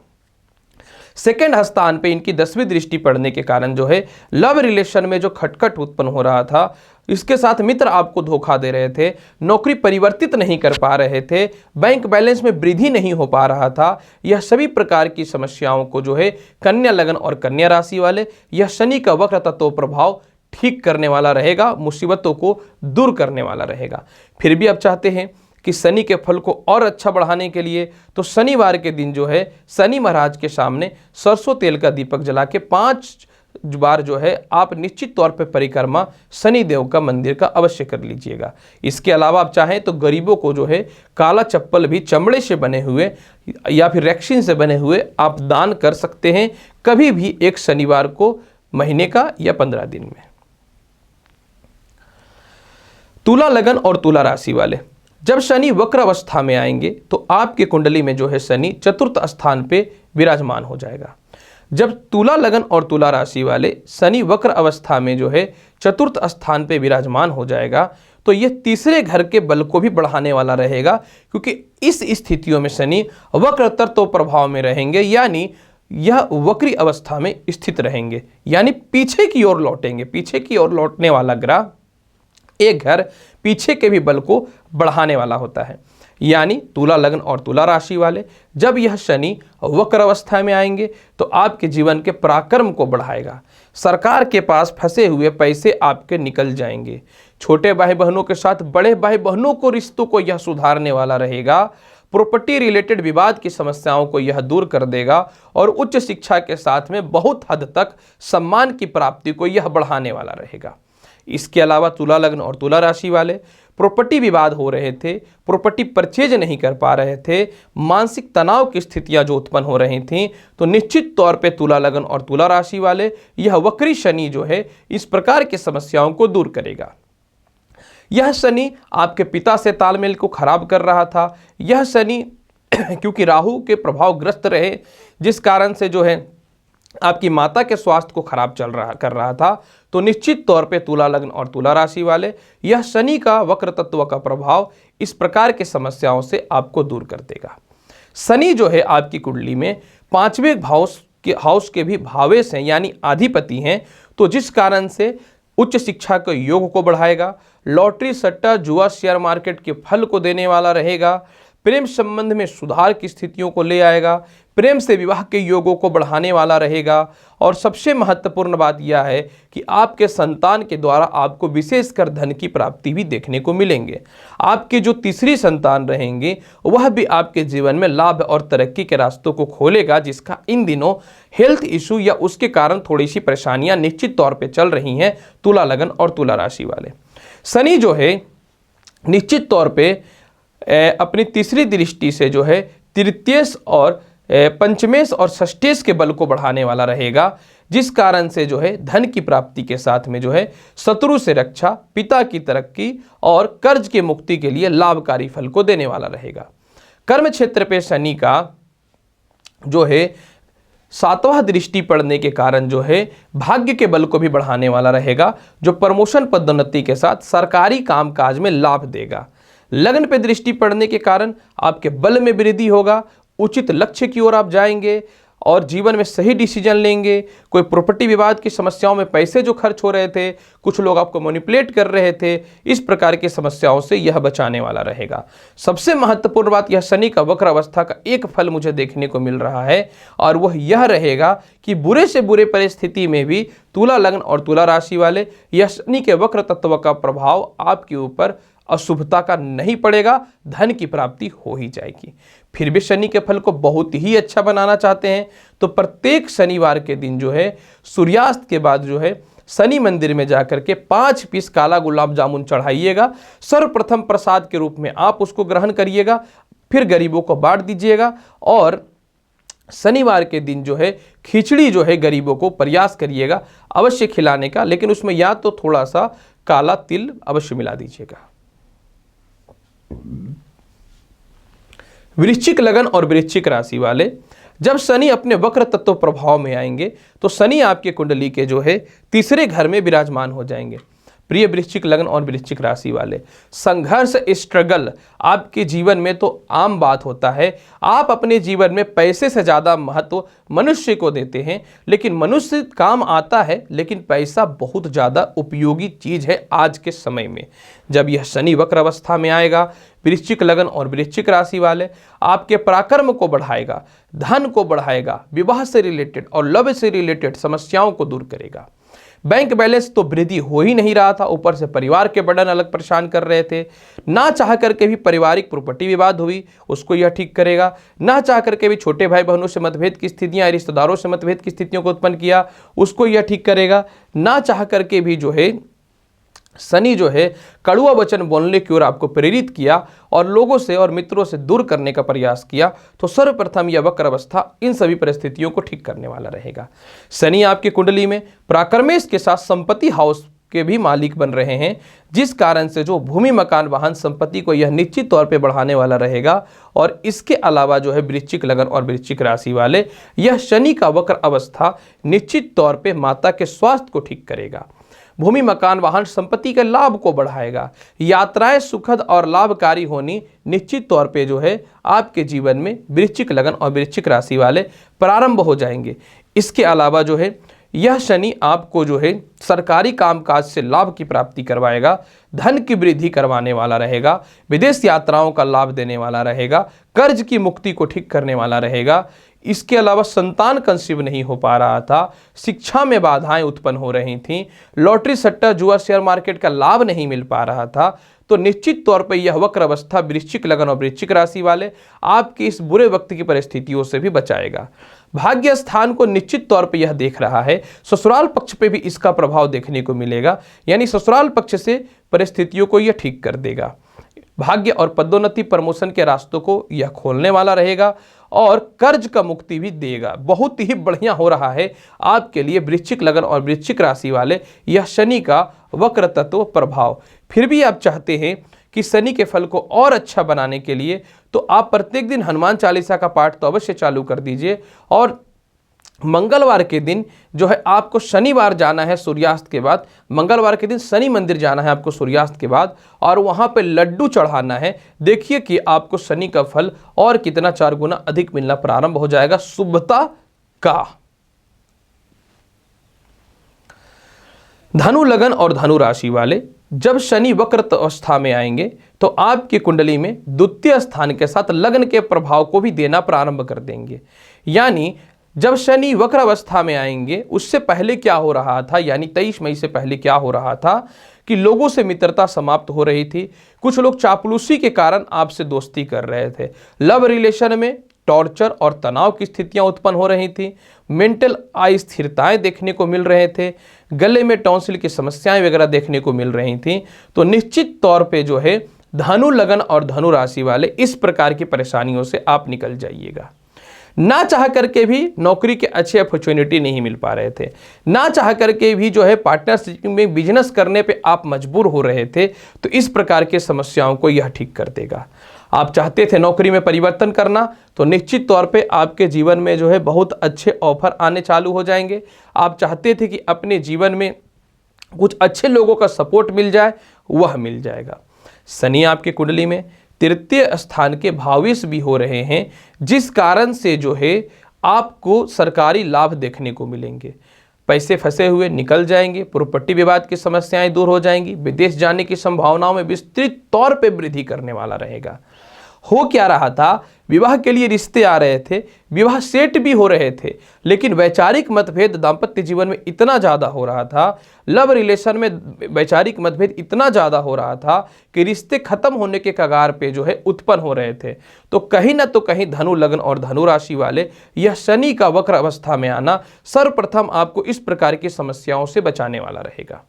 सेकेंड स्थान पे इनकी 10वीं दृष्टि पड़ने के कारण जो है लव रिलेशन में जो खटखट उत्पन्न हो रहा था, इसके साथ मित्र आपको धोखा दे रहे थे, नौकरी परिवर्तित नहीं कर पा रहे थे, बैंक बैलेंस में वृद्धि नहीं हो पा रहा था, यह सभी प्रकार की समस्याओं को जो है कन्या लगन और कन्या राशि वाले यह शनि का वक्र तत्व प्रभाव ठीक करने वाला रहेगा, मुसीबतों को दूर करने वाला रहेगा। फिर भी आप चाहते हैं कि शनि के फल को और अच्छा बढ़ाने के लिए तो शनिवार के दिन जो है शनि महाराज के सामने सरसों तेल का दीपक जला के 5 बार जो है आप निश्चित तौर पे परिक्रमा शनि देव का मंदिर का अवश्य कर लीजिएगा। इसके अलावा आप चाहें तो गरीबों को जो है काला चप्पल भी चमड़े से बने हुए या फिर रेक्सिन से बने हुए आप दान कर सकते हैं, कभी भी एक शनिवार को महीने का या 15 दिन में। तुला लगन और तुला राशि वाले, जब शनि वक्र अवस्था में आएंगे तो आपकी कुंडली में जो है शनि चतुर्थ स्थान पे विराजमान हो जाएगा। जब तुला लगन और तुला राशि वाले शनि वक्र अवस्था में जो है चतुर्थ स्थान पे विराजमान हो जाएगा तो यह तीसरे घर के बल को भी बढ़ाने वाला रहेगा, क्योंकि इस स्थितियों में शनि वक्रतर तो प्रभाव में रहेंगे, यानी यह वक्री अवस्था में स्थित रहेंगे, यानी पीछे की ओर लौटेंगे। पीछे की ओर लौटने वाला ग्रह एक घर पीछे के भी बल को बढ़ाने वाला होता है। यानी तुला लगन और तुला राशि वाले जब यह शनि वक्र अवस्था में आएंगे तो आपके जीवन के पराक्रम को बढ़ाएगा। सरकार के पास फंसे हुए पैसे आपके निकल जाएंगे। छोटे भाई बहनों के साथ बड़े भाई बहनों को रिश्तों को यह सुधारने वाला रहेगा। प्रॉपर्टी रिलेटेड विवाद की समस्याओं को यह दूर कर देगा और उच्च शिक्षा के साथ में बहुत हद तक सम्मान की प्राप्ति को यह बढ़ाने वाला रहेगा। इसके अलावा तुला लग्न और तुला राशि वाले प्रॉपर्टी विवाद हो रहे थे, प्रॉपर्टी परचेज नहीं कर पा रहे थे, मानसिक तनाव की स्थितियां जो उत्पन्न हो रही थीं, तो निश्चित तौर पे तुला लगन और तुला राशि वाले यह वक्री शनि जो है इस प्रकार की समस्याओं को दूर करेगा। यह शनि आपके पिता से तालमेल को खराब कर रहा था। यह शनि क्योंकि राहु के प्रभावग्रस्त रहे, जिस कारण से जो है आपकी माता के स्वास्थ्य को खराब कर रहा था, तो निश्चित तौर पे तुला लग्न और तुला राशि वाले यह शनि का वक्र तत्व का प्रभाव इस प्रकार के समस्याओं से आपको दूर कर देगा। शनि जो है आपकी कुंडली में 5वें हाउस के भी भावेश हैं, यानी अधिपति हैं, तो जिस कारण से उच्च शिक्षा के योग को बढ़ाएगा, लॉटरी सट्टा जुआ शेयर मार्केट के फल को देने वाला रहेगा, प्रेम संबंध में सुधार की स्थितियों को ले आएगा, प्रेम से विवाह के योगों को बढ़ाने वाला रहेगा। और सबसे महत्वपूर्ण बात यह है कि आपके संतान के द्वारा आपको विशेषकर धन की प्राप्ति भी देखने को मिलेंगे। आपके जो तीसरी संतान रहेंगे वह भी आपके जीवन में लाभ और तरक्की के रास्तों को खोलेगा, जिसका इन दिनों हेल्थ इशू या उसके कारण थोड़ी सी परेशानियां निश्चित तौर पर चल रही हैं तुला लगन और तुला राशि वाले। शनि जो है निश्चित तौर पर अपनी तीसरी दृष्टि से जो है तृतीयेश और पंचमेश और षष्ठेश के बल को बढ़ाने वाला रहेगा, जिस कारण से जो है धन की प्राप्ति के साथ में जो है शत्रु से रक्षा, पिता की तरक्की और कर्ज की मुक्ति के लिए लाभकारी फल को देने वाला रहेगा। कर्म क्षेत्र पे शनि का जो है 7वां दृष्टि पड़ने के कारण जो है भाग्य के बल को भी बढ़ाने वाला रहेगा, जो प्रमोशन पदोन्नति के साथ सरकारी कामकाज में लाभ देगा। लग्न पे दृष्टि पड़ने के कारण आपके बल में वृद्धि होगा, उचित लक्ष्य की ओर आप जाएंगे और जीवन में सही डिसीजन लेंगे। कोई प्रॉपर्टी विवाद की समस्याओं में पैसे जो खर्च हो रहे थे, कुछ लोग आपको मैनिपुलेट कर रहे थे, इस प्रकार की समस्याओं से यह बचाने वाला रहेगा। सबसे महत्वपूर्ण बात, यह शनि का वक्र अवस्था का एक फल मुझे देखने को मिल रहा है और वह यह रहेगा कि बुरे से बुरे परिस्थिति में भी तुला लग्न और तुला राशि वाले यह शनि के वक्र तत्व का प्रभाव आपके ऊपर अशुभता का नहीं पड़ेगा, धन की प्राप्ति हो ही जाएगी। फिर भी शनि के फल को बहुत ही अच्छा बनाना चाहते हैं तो प्रत्येक शनिवार के दिन जो है सूर्यास्त के बाद जो है शनि मंदिर में जाकर के 5 पीस काला गुलाब जामुन चढ़ाइएगा। सर्वप्रथम प्रसाद के रूप में आप उसको ग्रहण करिएगा, फिर गरीबों को बांट दीजिएगा और शनिवार के दिन जो है खिचड़ी जो है गरीबों को प्रयास करिएगा अवश्य खिलाने का, लेकिन उसमें या तो थोड़ा सा काला तिल अवश्य मिला दीजिएगा। वृश्चिक लगन और वृश्चिक राशि वाले जब शनि अपने वक्र तत्व प्रभाव में आएंगे तो शनि आपके कुंडली के जो है तीसरे घर में विराजमान हो जाएंगे। प्रिय वृश्चिक लग्न और वृश्चिक राशि वाले, संघर्ष स्ट्रगल आपके जीवन में तो आम बात होता है। आप अपने जीवन में पैसे से ज़्यादा महत्व मनुष्य को देते हैं, लेकिन मनुष्य काम आता है, लेकिन पैसा बहुत ज़्यादा उपयोगी चीज़ है आज के समय में। जब यह शनि वक्र अवस्था में आएगा, वृश्चिक लग्न और वृश्चिक राशि वाले, आपके पराक्रम को बढ़ाएगा, धन को बढ़ाएगा, विवाह से रिलेटेड और लव से रिलेटेड समस्याओं को दूर करेगा। बैंक बैलेंस तो वृद्धि हो ही नहीं रहा था, ऊपर से परिवार के बर्डन अलग परेशान कर रहे थे। ना चाह करके भी पारिवारिक प्रॉपर्टी विवाद हुई, उसको यह ठीक करेगा। ना चाह करके भी छोटे भाई बहनों से मतभेद की स्थितियां, रिश्तेदारों से मतभेद की स्थितियों को उत्पन्न किया, उसको यह ठीक करेगा। ना चाह करके भी जो है शनि जो है कड़वा वचन बोलने की ओर आपको प्रेरित किया और लोगों से और मित्रों से दूर करने का प्रयास किया, तो सर्वप्रथम यह वक्र अवस्था इन सभी परिस्थितियों को ठीक करने वाला रहेगा। शनि आपकी कुंडली में पराक्रमेश के साथ संपत्ति हाउस के भी मालिक बन रहे हैं, जिस कारण से जो भूमि मकान वाहन संपत्ति को यह निश्चित तौर पे बढ़ाने वाला रहेगा। और इसके अलावा जो है वृश्चिक लग्न और वृश्चिक राशि वाले, यह शनि का वक्र अवस्था निश्चित तौर पे माता के स्वास्थ्य को ठीक करेगा, भूमि मकान वाहन संपत्ति के लाभ को बढ़ाएगा, यात्राएं सुखद और लाभकारी होनी निश्चित तौर पे जो है आपके जीवन में वृश्चिक लग्न और वृश्चिक राशि वाले प्रारंभ हो जाएंगे। इसके अलावा जो है यह शनि आपको जो है सरकारी कामकाज से लाभ की प्राप्ति करवाएगा, धन की वृद्धि करवाने वाला रहेगा, विदेश यात्राओं का लाभ देने वाला रहेगा, कर्ज की मुक्ति को ठीक करने वाला रहेगा। इसके अलावा संतान कंसीव नहीं हो पा रहा था, शिक्षा में बाधाएं उत्पन्न हो रही थीं, लॉटरी सट्टा जुआ शेयर मार्केट का लाभ नहीं मिल पा रहा था, तो निश्चित तौर पर यह वक्र अवस्था वृश्चिक लग्न और वृश्चिक राशि वाले आपकी इस बुरे वक्त की परिस्थितियों से भी बचाएगा। भाग्य स्थान को निश्चित तौर पे यह देख रहा है, ससुराल पक्ष पे भी इसका प्रभाव देखने को मिलेगा, यानी ससुराल पक्ष से परिस्थितियों को यह ठीक कर देगा। भाग्य और पदोन्नति प्रमोशन के रास्तों को यह खोलने वाला रहेगा और कर्ज का मुक्ति भी देगा। बहुत ही बढ़िया हो रहा है आपके लिए वृश्चिक लग्न और वृश्चिक राशि वाले यह शनि का वक्र तत्व प्रभाव। फिर भी आप चाहते हैं कि शनि के फल को और अच्छा बनाने के लिए तो आप प्रत्येक दिन हनुमान चालीसा का पाठ तो अवश्य चालू कर दीजिए, और मंगलवार के दिन जो है आपको शनिवार जाना है सूर्यास्त के बाद, मंगलवार के दिन शनि मंदिर जाना है आपको सूर्यास्त के बाद, और वहां पे लड्डू चढ़ाना है। देखिए कि आपको शनि का फल और कितना 4 गुना अधिक मिलना प्रारंभ हो जाएगा शुभता का। धनु लगन और धनु राशि वाले, जब शनि वक्र अवस्था में आएंगे तो आपकी कुंडली में द्वितीय स्थान के साथ लग्न के प्रभाव को भी देना प्रारंभ कर देंगे। यानी जब शनि वक्र अवस्था में आएंगे उससे पहले क्या हो रहा था, यानी 23 मई से पहले क्या हो रहा था कि लोगों से मित्रता समाप्त हो रही थी, कुछ लोग चापलूसी के कारण आपसे दोस्ती कर रहे थे, लव रिलेशन में टॉर्चर और तनाव की स्थितियां उत्पन्न हो रही थी, मेंटल अस्थिरताएं देखने को मिल रहे थे, गले में टॉन्सिल की समस्याएं वगैरह देखने को मिल रही थी। तो निश्चित तौर पे जो है धनु लगन और धनु राशि वाले इस प्रकार की परेशानियों से आप निकल जाइएगा। ना चाह करके भी नौकरी के अच्छे अपॉर्चुनिटी नहीं मिल पा रहे थे, ना चाह करके भी जो है पार्टनरशिप में बिजनेस करने पे आप मजबूर हो रहे थे, तो इस प्रकार के समस्याओं को यह ठीक कर देगा। आप चाहते थे नौकरी में परिवर्तन करना, तो निश्चित तौर पे आपके जीवन में जो है बहुत अच्छे ऑफर आने चालू हो जाएंगे। आप चाहते थे कि अपने जीवन में कुछ अच्छे लोगों का सपोर्ट मिल जाए, वह मिल जाएगा। शनि आपके कुंडली में तृतीय स्थान के भावेश भी हो रहे हैं, जिस कारण से जो है आपको सरकारी लाभ देखने को मिलेंगे, पैसे फंसे हुए निकल जाएंगे, प्रॉपर्टी विवाद की समस्याएं दूर हो जाएंगी, विदेश जाने की संभावनाओं में विस्तृत तौर पे वृद्धि करने वाला रहेगा। हो क्या रहा था, विवाह के लिए रिश्ते आ रहे थे, विवाह सेट भी हो रहे थे, लेकिन वैचारिक मतभेद दाम्पत्य जीवन में इतना ज़्यादा हो रहा था, लव रिलेशन में वैचारिक मतभेद इतना ज़्यादा हो रहा था कि रिश्ते खत्म होने के कगार पे जो है उत्पन्न हो रहे थे। तो कहीं ना तो कहीं धनु लग्न और धनु राशि वाले यह शनि का वक्र अवस्था में आना सर्वप्रथम आपको इस प्रकार की समस्याओं से बचाने वाला रहेगा।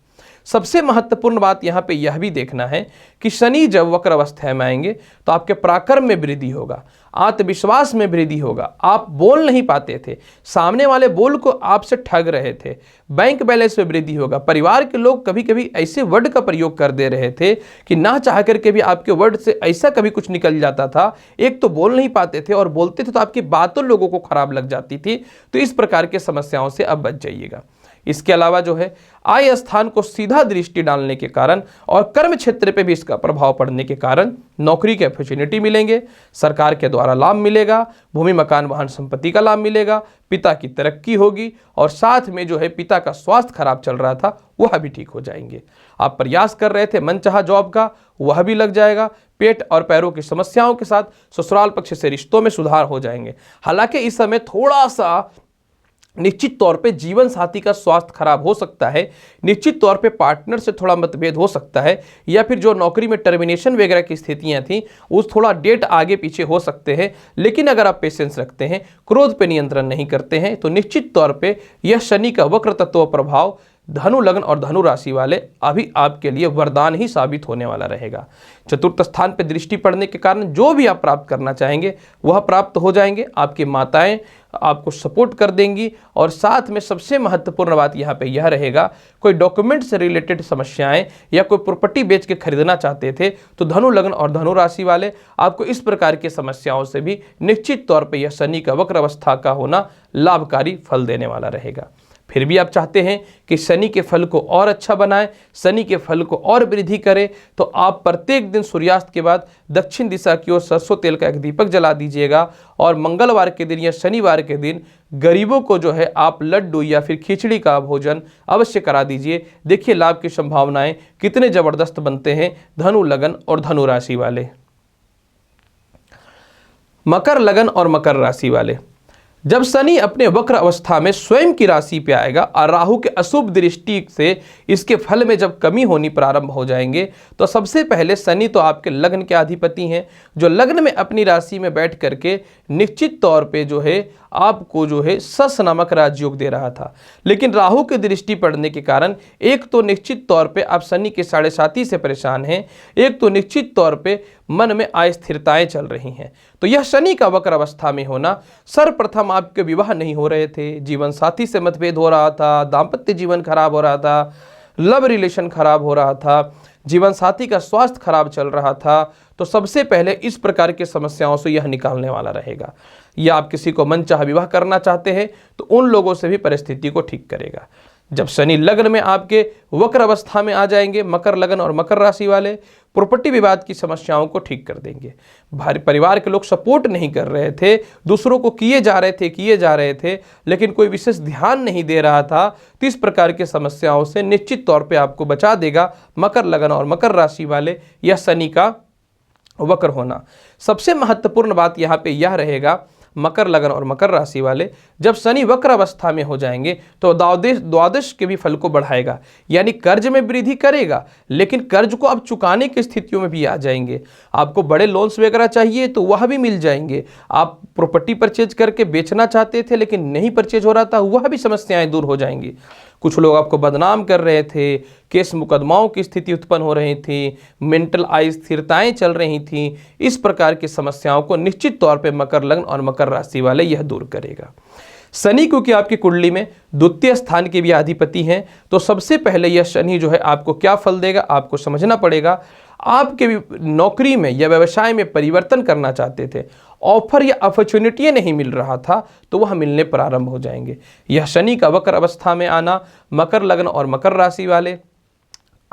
सबसे महत्वपूर्ण बात यहाँ पे यह भी देखना है कि शनि जब वक्र अवस्था में आएंगे तो आपके पराक्रम में वृद्धि होगा, आत्मविश्वास में वृद्धि होगा। आप बोल नहीं पाते थे, सामने वाले बोल को आपसे ठग रहे थे। बैंक बैलेंस में वृद्धि होगा। परिवार के लोग कभी कभी ऐसे वर्ड का प्रयोग कर दे रहे थे कि ना चाह करके भी आपके वर्ड से ऐसा कभी कुछ निकल जाता था। एक तो बोल नहीं पाते थे और बोलते थे तो आपकी बातों लोगों को खराब लग जाती थी। तो इस प्रकार के समस्याओं से अब बच जाइएगा। इसके अलावा जो है आय स्थान को सीधा दृष्टि डालने के कारण और कर्म क्षेत्र पे भी इसका प्रभाव पड़ने के कारण नौकरी के अपॉर्चुनिटी मिलेंगे, सरकार के द्वारा लाभ मिलेगा, भूमि मकान वाहन संपत्ति का लाभ मिलेगा, पिता की तरक्की होगी और साथ में जो है पिता का स्वास्थ्य खराब चल रहा था वह भी ठीक हो जाएंगे। आप प्रयास कर रहे थे मनचाहा जॉब का, वह भी लग जाएगा। पेट और पैरों की समस्याओं के साथ ससुराल पक्ष से रिश्तों में सुधार हो जाएंगे। हालांकि इस समय थोड़ा सा निश्चित तौर पे जीवन साथी का स्वास्थ्य खराब हो सकता है, निश्चित तौर पे पार्टनर से थोड़ा मतभेद हो सकता है, या फिर जो नौकरी में टर्मिनेशन वगैरह की स्थितियां थी उस थोड़ा डेट आगे पीछे हो सकते हैं। लेकिन अगर आप पेशेंस रखते हैं, क्रोध पे नियंत्रण नहीं करते हैं, तो निश्चित तौर पे यह शनि का वक्र तत्व प्रभाव धनु लग्न और धनु राशि वाले अभी आपके लिए वरदान ही साबित होने वाला रहेगा। चतुर्थ स्थान पर दृष्टि पड़ने के कारण जो भी आप प्राप्त करना चाहेंगे वह प्राप्त हो जाएंगे। आपकी माताएं आपको सपोर्ट कर देंगी और साथ में सबसे महत्वपूर्ण बात यहाँ पे यह रहेगा, कोई डॉक्यूमेंट से रिलेटेड समस्याएं या कोई प्रॉपर्टी बेच के खरीदना चाहते थे तो धनु लग्न और धनु राशि वाले आपको इस प्रकार की समस्याओं से भी निश्चित तौर पे यह शनि का वक्र अवस्था का होना लाभकारी फल देने वाला रहेगा। फिर भी आप चाहते हैं कि शनि के फल को और अच्छा बनाएं, शनि के फल को और वृद्धि करें, तो आप प्रत्येक दिन सूर्यास्त के बाद दक्षिण दिशा की ओर सरसों तेल का एक दीपक जला दीजिएगा और मंगलवार के दिन या शनिवार के दिन गरीबों को जो है आप लड्डू या फिर खिचड़ी का भोजन अवश्य करा दीजिए। देखिए लाभ की संभावनाएं कितने जबरदस्त बनते हैं धनु लगन और धनु राशि वाले। मकर लगन और मकर राशि वाले, जब शनि अपने वक्र अवस्था में स्वयं की राशि पे आएगा और राहु के अशुभ दृष्टि से इसके फल में जब कमी होनी प्रारंभ हो जाएंगे, तो सबसे पहले शनि तो आपके लग्न के अधिपति हैं, जो लग्न में अपनी राशि में बैठ करके निश्चित तौर पे जो है आपको जो है सस नामक राजयोग दे रहा था। लेकिन राहु की दृष्टि पड़ने के कारण एक तो निश्चित तौर पे आप शनि के 7.5 से परेशान हैं, एक तो निश्चित तौर पे मन में अस्थिरताएं चल रही हैं। तो यह शनि का वक्र अवस्था में होना, सर्वप्रथम आपके विवाह नहीं हो रहे थे, जीवन साथी से मतभेद हो रहा था, दाम्पत्य जीवन खराब हो रहा था, लव रिलेशन खराब हो रहा था, जीवन साथी का स्वास्थ्य खराब चल रहा था, तो सबसे पहले इस प्रकार की समस्याओं से यह निकालने वाला रहेगा। या आप किसी को मनचाहा विवाह करना चाहते हैं तो उन लोगों से भी परिस्थिति को ठीक करेगा। जब शनि लग्न में आपके वक्र अवस्था में आ जाएंगे, मकर लगन और मकर राशि वाले प्रॉपर्टी विवाद की समस्याओं को ठीक कर देंगे। परिवार के लोग सपोर्ट नहीं कर रहे थे, दूसरों को किए जा रहे थे लेकिन कोई विशेष ध्यान नहीं दे रहा था, तो इस प्रकार की समस्याओं से निश्चित तौर पे आपको बचा देगा मकर लगन और मकर राशि वाले यह शनि का वक्र होना। सबसे महत्वपूर्ण बात यहाँ पे यह रहेगा, मकर लगन और मकर राशि वाले जब शनि वक्र अवस्था में हो जाएंगे तो द्वादश के भी फल को बढ़ाएगा, यानी कर्ज में वृद्धि करेगा, लेकिन कर्ज को आप चुकाने की स्थितियों में भी आ जाएंगे। आपको बड़े लोन्स वगैरह चाहिए तो वह भी मिल जाएंगे। आप प्रॉपर्टी परचेज करके बेचना चाहते थे लेकिन नहीं परचेज हो रहा था, वह भी समस्याएं दूर हो जाएंगी। कुछ लोग आपको बदनाम कर रहे थे, केस मुकदमाओं की स्थिति उत्पन्न हो रही थी, मेंटल अस्थिरताएं चल रही थी, इस प्रकार की समस्याओं को निश्चित तौर पे मकर लग्न और मकर राशि वाले यह दूर करेगा। शनि क्योंकि आपकी कुंडली में द्वितीय स्थान के भी अधिपति हैं, तो सबसे पहले यह शनि जो है आपको क्या फल देगा आपको समझना पड़ेगा। आपके नौकरी में या व्यवसाय में परिवर्तन करना चाहते थे, ऑफर या अपॉर्चुनिटी नहीं मिल रहा था, तो वह मिलने प्रारंभ हो जाएंगे। यह शनि का वक्र अवस्था में आना, मकर लग्न और मकर राशि वाले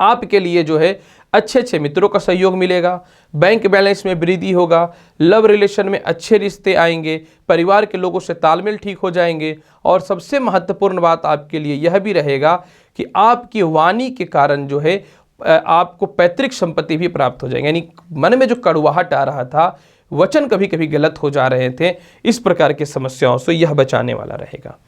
आपके लिए जो है अच्छे मित्रों का सहयोग मिलेगा, बैंक बैलेंस में वृद्धि होगा, लव रिलेशन में अच्छे रिश्ते आएंगे, परिवार के लोगों से तालमेल ठीक हो जाएंगे, और सबसे महत्वपूर्ण बात आपके लिए यह भी रहेगा कि आपकी वाणी के कारण जो है आपको पैतृक संपत्ति भी प्राप्त हो जाएगी। यानी मन में जो कड़वाहट आ रहा था, वचन कभी कभी गलत हो जा रहे थे, इस प्रकार की समस्याओं से यह बचाने वाला रहेगा।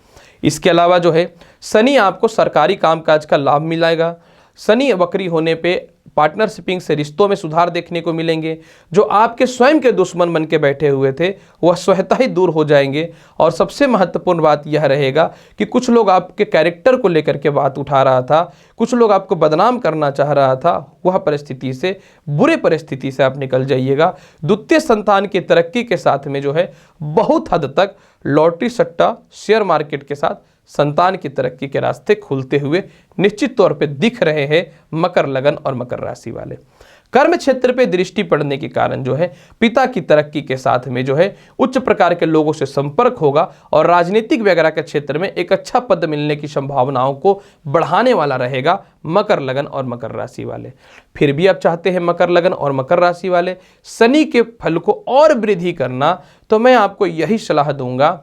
इसके अलावा जो है शनि आपको सरकारी कामकाज का लाभ मिलेगा। शनि वक्री होने पे पार्टनरशिपिंग से रिश्तों में सुधार देखने को मिलेंगे। जो आपके स्वयं के दुश्मन बन के बैठे हुए थे वह स्वतः ही दूर हो जाएंगे। और सबसे महत्वपूर्ण बात यह रहेगा कि कुछ लोग आपके कैरेक्टर को लेकर के बात उठा रहा था, कुछ लोग आपको बदनाम करना चाह रहा था, वह परिस्थिति से, बुरे परिस्थिति से आप निकल जाइएगा। द्वितीय संतान की तरक्की के साथ में जो है बहुत हद तक लॉटरी, सट्टा, शेयर मार्केट के साथ संतान की तरक्की के रास्ते खुलते हुए निश्चित तौर पे दिख रहे हैं मकर लगन और मकर राशि वाले। कर्म क्षेत्र पे दृष्टि पड़ने के कारण जो है पिता की तरक्की के साथ में जो है उच्च प्रकार के लोगों से संपर्क होगा और राजनीतिक वगैरह के क्षेत्र में एक अच्छा पद मिलने की संभावनाओं को बढ़ाने वाला रहेगा मकर लगन और मकर राशि वाले। फिर भी आप चाहते हैं मकर लगन और मकर राशि वाले शनि के फल को और वृद्धि करना, तो मैं आपको यही सलाह दूंगा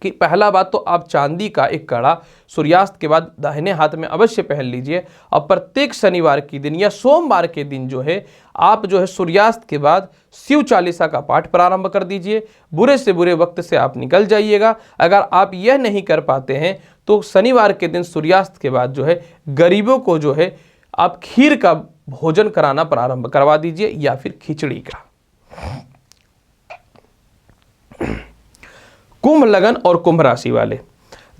कि पहला बात तो आप चांदी का एक कड़ा सूर्यास्त के बाद दाहिने हाथ में अवश्य पहन लीजिए। और प्रत्येक शनिवार के दिन या सोमवार के दिन जो है आप जो है सूर्यास्त के बाद शिव चालीसा का पाठ प्रारंभ कर दीजिए। बुरे से बुरे वक्त से आप निकल जाइएगा। अगर आप यह नहीं कर पाते हैं तो शनिवार के दिन सूर्यास्त के बाद जो है गरीबों को जो है आप खीर का भोजन कराना प्रारंभ करवा दीजिए या फिर खिचड़ी का। कुंभ लगन और कुंभ राशि वाले,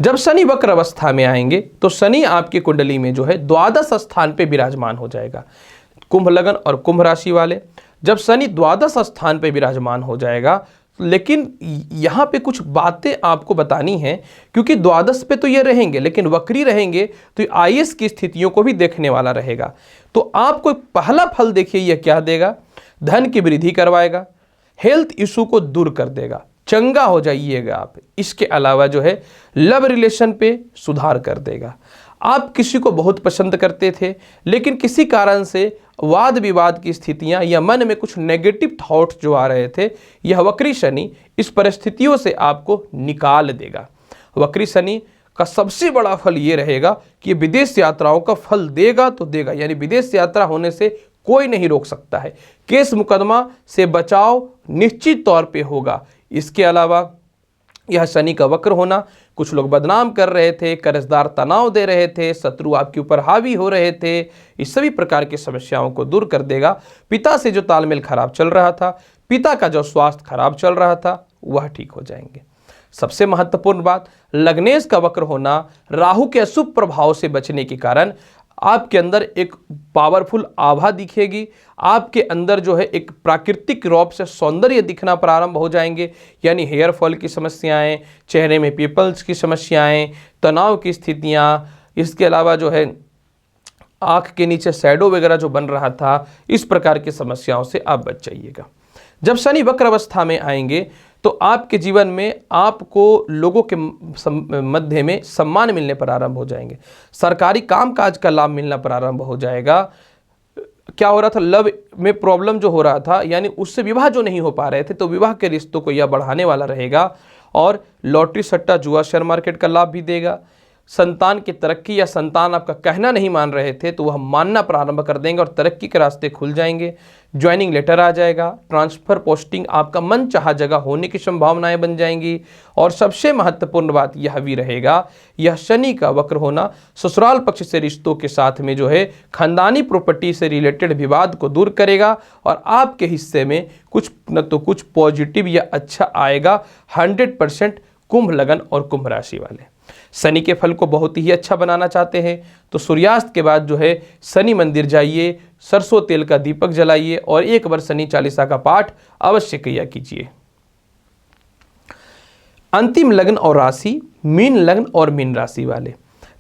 जब शनि वक्र अवस्था में आएंगे तो शनि आपकी कुंडली में जो है द्वादश स्थान पे विराजमान हो जाएगा। कुंभ लगन और कुंभ राशि वाले, जब शनि द्वादश स्थान पे विराजमान हो जाएगा, लेकिन यहाँ पे कुछ बातें आपको बतानी हैं क्योंकि द्वादश पे तो ये रहेंगे लेकिन वक्री रहेंगे तो आईएएस की स्थितियों को भी देखने वाला रहेगा। तो आपको पहला फल देखिए यह क्या देगा, धन की वृद्धि करवाएगा, हेल्थ इशू को दूर कर देगा, चंगा हो जाइएगा आप। इसके अलावा जो है लव रिलेशन पे सुधार कर देगा। आप किसी को बहुत पसंद करते थे लेकिन किसी कारण से वाद विवाद की स्थितियां या मन में कुछ नेगेटिव थॉट्स जो आ रहे थे, यह वक्री शनि इस परिस्थितियों से आपको निकाल देगा। वक्री शनि का सबसे बड़ा फल ये रहेगा कि विदेश यात्राओं का फल देगा तो देगा, यानी विदेश यात्रा होने से कोई नहीं रोक सकता है। केस मुकदमा से बचाव निश्चित तौर पे होगा। इसके अलावा यह शनि का वक्र होना, कुछ लोग बदनाम कर रहे थे, कर्जदार तनाव दे रहे थे, शत्रु आपके ऊपर हावी हो रहे थे, इस सभी प्रकार की समस्याओं को दूर कर देगा। पिता से जो तालमेल खराब चल रहा था, पिता का जो स्वास्थ्य खराब चल रहा था, वह ठीक हो जाएंगे। सबसे महत्वपूर्ण बात, लग्नेश का वक्र होना, राहु के अशुभ प्रभाव से बचने के कारण आपके अंदर एक पावरफुल आभा दिखेगी। आपके अंदर जो है एक प्राकृतिक रूप से सौंदर्य दिखना प्रारंभ हो जाएंगे, यानी हेयर फॉल की समस्याएं, चेहरे में पिंपल्स की समस्याएं, तनाव की स्थितियां, इसके अलावा जो है आँख के नीचे शैडो वगैरह जो बन रहा था, इस प्रकार की समस्याओं से आप बच जाइएगा। जब शनि वक्र अवस्था में आएंगे तो आपके जीवन में आपको लोगों के मध्य में सम्मान मिलने प्रारंभ हो जाएंगे, सरकारी कामकाज का लाभ मिलना प्रारंभ हो जाएगा। क्या हो रहा था, लव में प्रॉब्लम जो हो रहा था, यानी उससे विवाह जो नहीं हो पा रहे थे, तो विवाह के रिश्तों को यह बढ़ाने वाला रहेगा। और लॉटरी, सट्टा, जुआ, शेयर मार्केट का लाभ भी देगा। संतान की तरक्की या संतान आपका कहना नहीं मान रहे थे तो वह मानना प्रारंभ कर देंगे और तरक्की के रास्ते खुल जाएंगे। ज्वाइनिंग लेटर आ जाएगा, ट्रांसफ़र, पोस्टिंग, आपका मन चाहा जगह होने की संभावनाएं बन जाएंगी। और सबसे महत्वपूर्ण बात यह भी रहेगा, यह शनि का वक्र होना ससुराल पक्ष से रिश्तों के साथ में जो है खानदानी प्रॉपर्टी से रिलेटेड विवाद को दूर करेगा और आपके हिस्से में कुछ न तो कुछ पॉजिटिव या अच्छा आएगा। 100% कुंभ लगन और कुंभ राशि वाले शनि के फल को बहुत ही अच्छा बनाना चाहते हैं तो सूर्यास्त के बाद जो है शनि मंदिर जाइए, सरसों तेल का दीपक जलाइए और एक बार शनि चालीसा का पाठ अवश्य किया कीजिए। अंतिम लग्न और राशि मीन लग्न और मीन राशि वाले,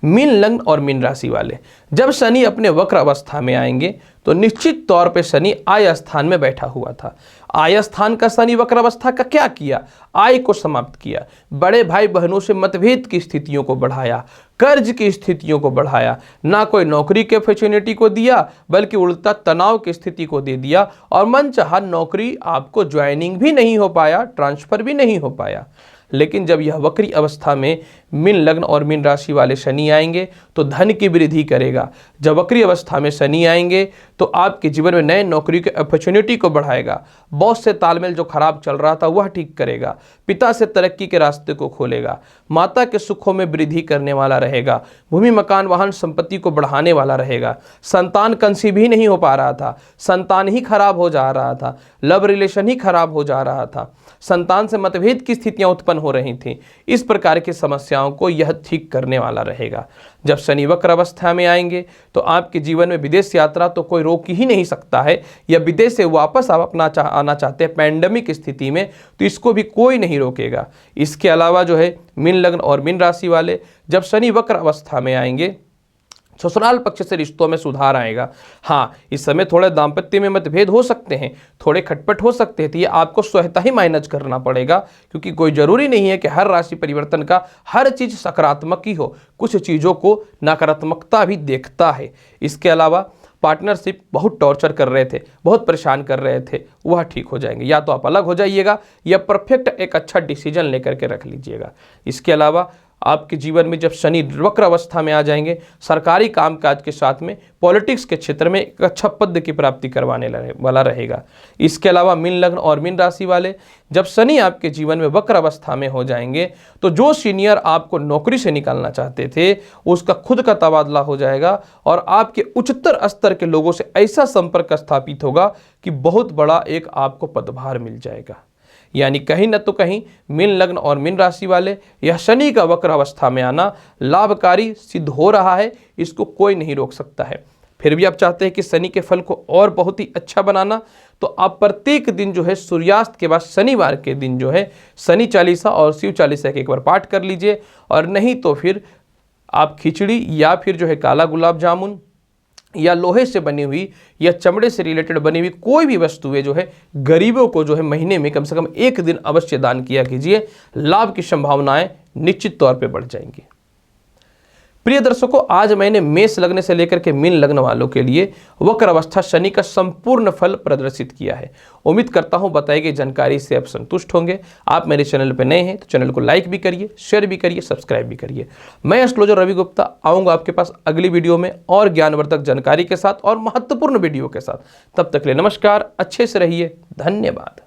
मीन लग्न और मीन राशि वाले, जब शनि अपने वक्र अवस्था में आएंगे तो निश्चित तौर पे शनि आय स्थान में बैठा हुआ था। आय स्थान का शनि वक्र अवस्था का क्या किया, आय को समाप्त किया, बड़े भाई बहनों से मतभेद की स्थितियों को बढ़ाया, कर्ज की स्थितियों को बढ़ाया, ना कोई नौकरी के अपॉर्चुनिटी को दिया बल्कि उल्टा तनाव की स्थिति को दे दिया और मनचाहा नौकरी आपको ज्वाइनिंग भी नहीं हो पाया, ट्रांसफर भी नहीं हो पाया। लेकिन जब यह वक्री अवस्था में मीन लग्न और मीन राशि वाले शनि आएंगे तो धन की वृद्धि करेगा। जब वक्री अवस्था में शनि आएंगे तो आपके जीवन में नए नौकरी के अपॉर्चुनिटी को बढ़ाएगा। बॉस से तालमेल जो खराब चल रहा था वह ठीक करेगा। पिता से तरक्की के रास्ते को खोलेगा। माता के सुखों में वृद्धि करने वाला रहेगा। भूमि मकान वाहन संपत्ति को बढ़ाने वाला रहेगा। संतान कंसीव ही नहीं हो पा रहा था, संतान ही खराब हो जा रहा था, लव रिलेशन ही खराब हो जा रहा था, संतान से मतभेद की स्थितियां उत्पन्न हो रही थी, इस प्रकार की समस्याओं को यह ठीक करने वाला रहेगा। जब शनि वक्र अवस्था में आएंगे तो आपके जीवन में विदेश यात्रा तो कोई रोक ही नहीं सकता है, या विदेश से वापस आप आना चाहते हैं पैंडेमिक स्थिति में तो इसको भी कोई नहीं रोकेगा। इसके अलावा जो है मीन लग्न और मीन राशि वाले जब शनि वक्र अवस्था में आएंगे ससुराल पक्ष से रिश्तों में सुधार आएगा। हाँ, इस समय थोड़े दाम्पत्य में मतभेद हो सकते हैं, थोड़े खटपट हो सकते हैं, तो ये आपको स्वतः ही मैनेज करना पड़ेगा, क्योंकि कोई जरूरी नहीं है कि हर राशि परिवर्तन का हर चीज़ सकारात्मक ही हो, कुछ चीज़ों को नकारात्मकता भी देखता है। इसके अलावा पार्टनरशिप बहुत टॉर्चर कर रहे थे, बहुत परेशान कर रहे थे, वह ठीक हो जाएंगे। या तो आप अलग हो जाइएगा या परफेक्ट एक अच्छा डिसीजन लेकर के रख लीजिएगा। इसके अलावा आपके जीवन में जब शनि वक्र अवस्था में आ जाएंगे सरकारी कामकाज के साथ में पॉलिटिक्स के क्षेत्र में एक अच्छा पद की प्राप्ति करवाने वाला रहेगा। इसके अलावा मीन लग्न और मीन राशि वाले जब शनि आपके जीवन में वक्र अवस्था में हो जाएंगे तो जो सीनियर आपको नौकरी से निकालना चाहते थे उसका खुद का तबादला हो जाएगा और आपके उच्चतर स्तर के लोगों से ऐसा संपर्क स्थापित होगा कि बहुत बड़ा एक आपको पदभार मिल जाएगा। यानी कहीं न तो कहीं मीन लग्न और मीन राशि वाले यह शनि का वक्र अवस्था में आना लाभकारी सिद्ध हो रहा है, इसको कोई नहीं रोक सकता है। फिर भी आप चाहते हैं कि शनि के फल को और बहुत ही अच्छा बनाना, तो आप प्रत्येक दिन जो है सूर्यास्त के बाद शनिवार के दिन जो है शनि चालीसा और शिव चालीसा के एक बार पाठ कर लीजिए, और नहीं तो फिर आप खिचड़ी या फिर जो है काला गुलाब जामुन या लोहे से बनी हुई या चमड़े से रिलेटेड बनी हुई कोई भी वस्तुएं जो है गरीबों को जो है महीने में कम से कम एक दिन अवश्य दान किया कीजिए। लाभ की संभावनाएं निश्चित तौर पे बढ़ जाएंगी। प्रिय दर्शकों, आज मैंने मेष लग्न से लेकर के मीन लग्न वालों के लिए वक्र अवस्था शनि का संपूर्ण फल प्रदर्शित किया है। उम्मीद करता हूं बताई गई जानकारी से आप संतुष्ट होंगे। आप मेरे चैनल पर नए हैं तो चैनल को लाइक भी करिए, शेयर भी करिए, सब्सक्राइब भी करिए। मैं एस्ट्रोलॉजर रवि गुप्ता आऊँगा आपके पास अगली वीडियो में और ज्ञानवर्धक जानकारी के साथ और महत्वपूर्ण वीडियो के साथ। तब तक के लिए नमस्कार, अच्छे से रहिए, धन्यवाद।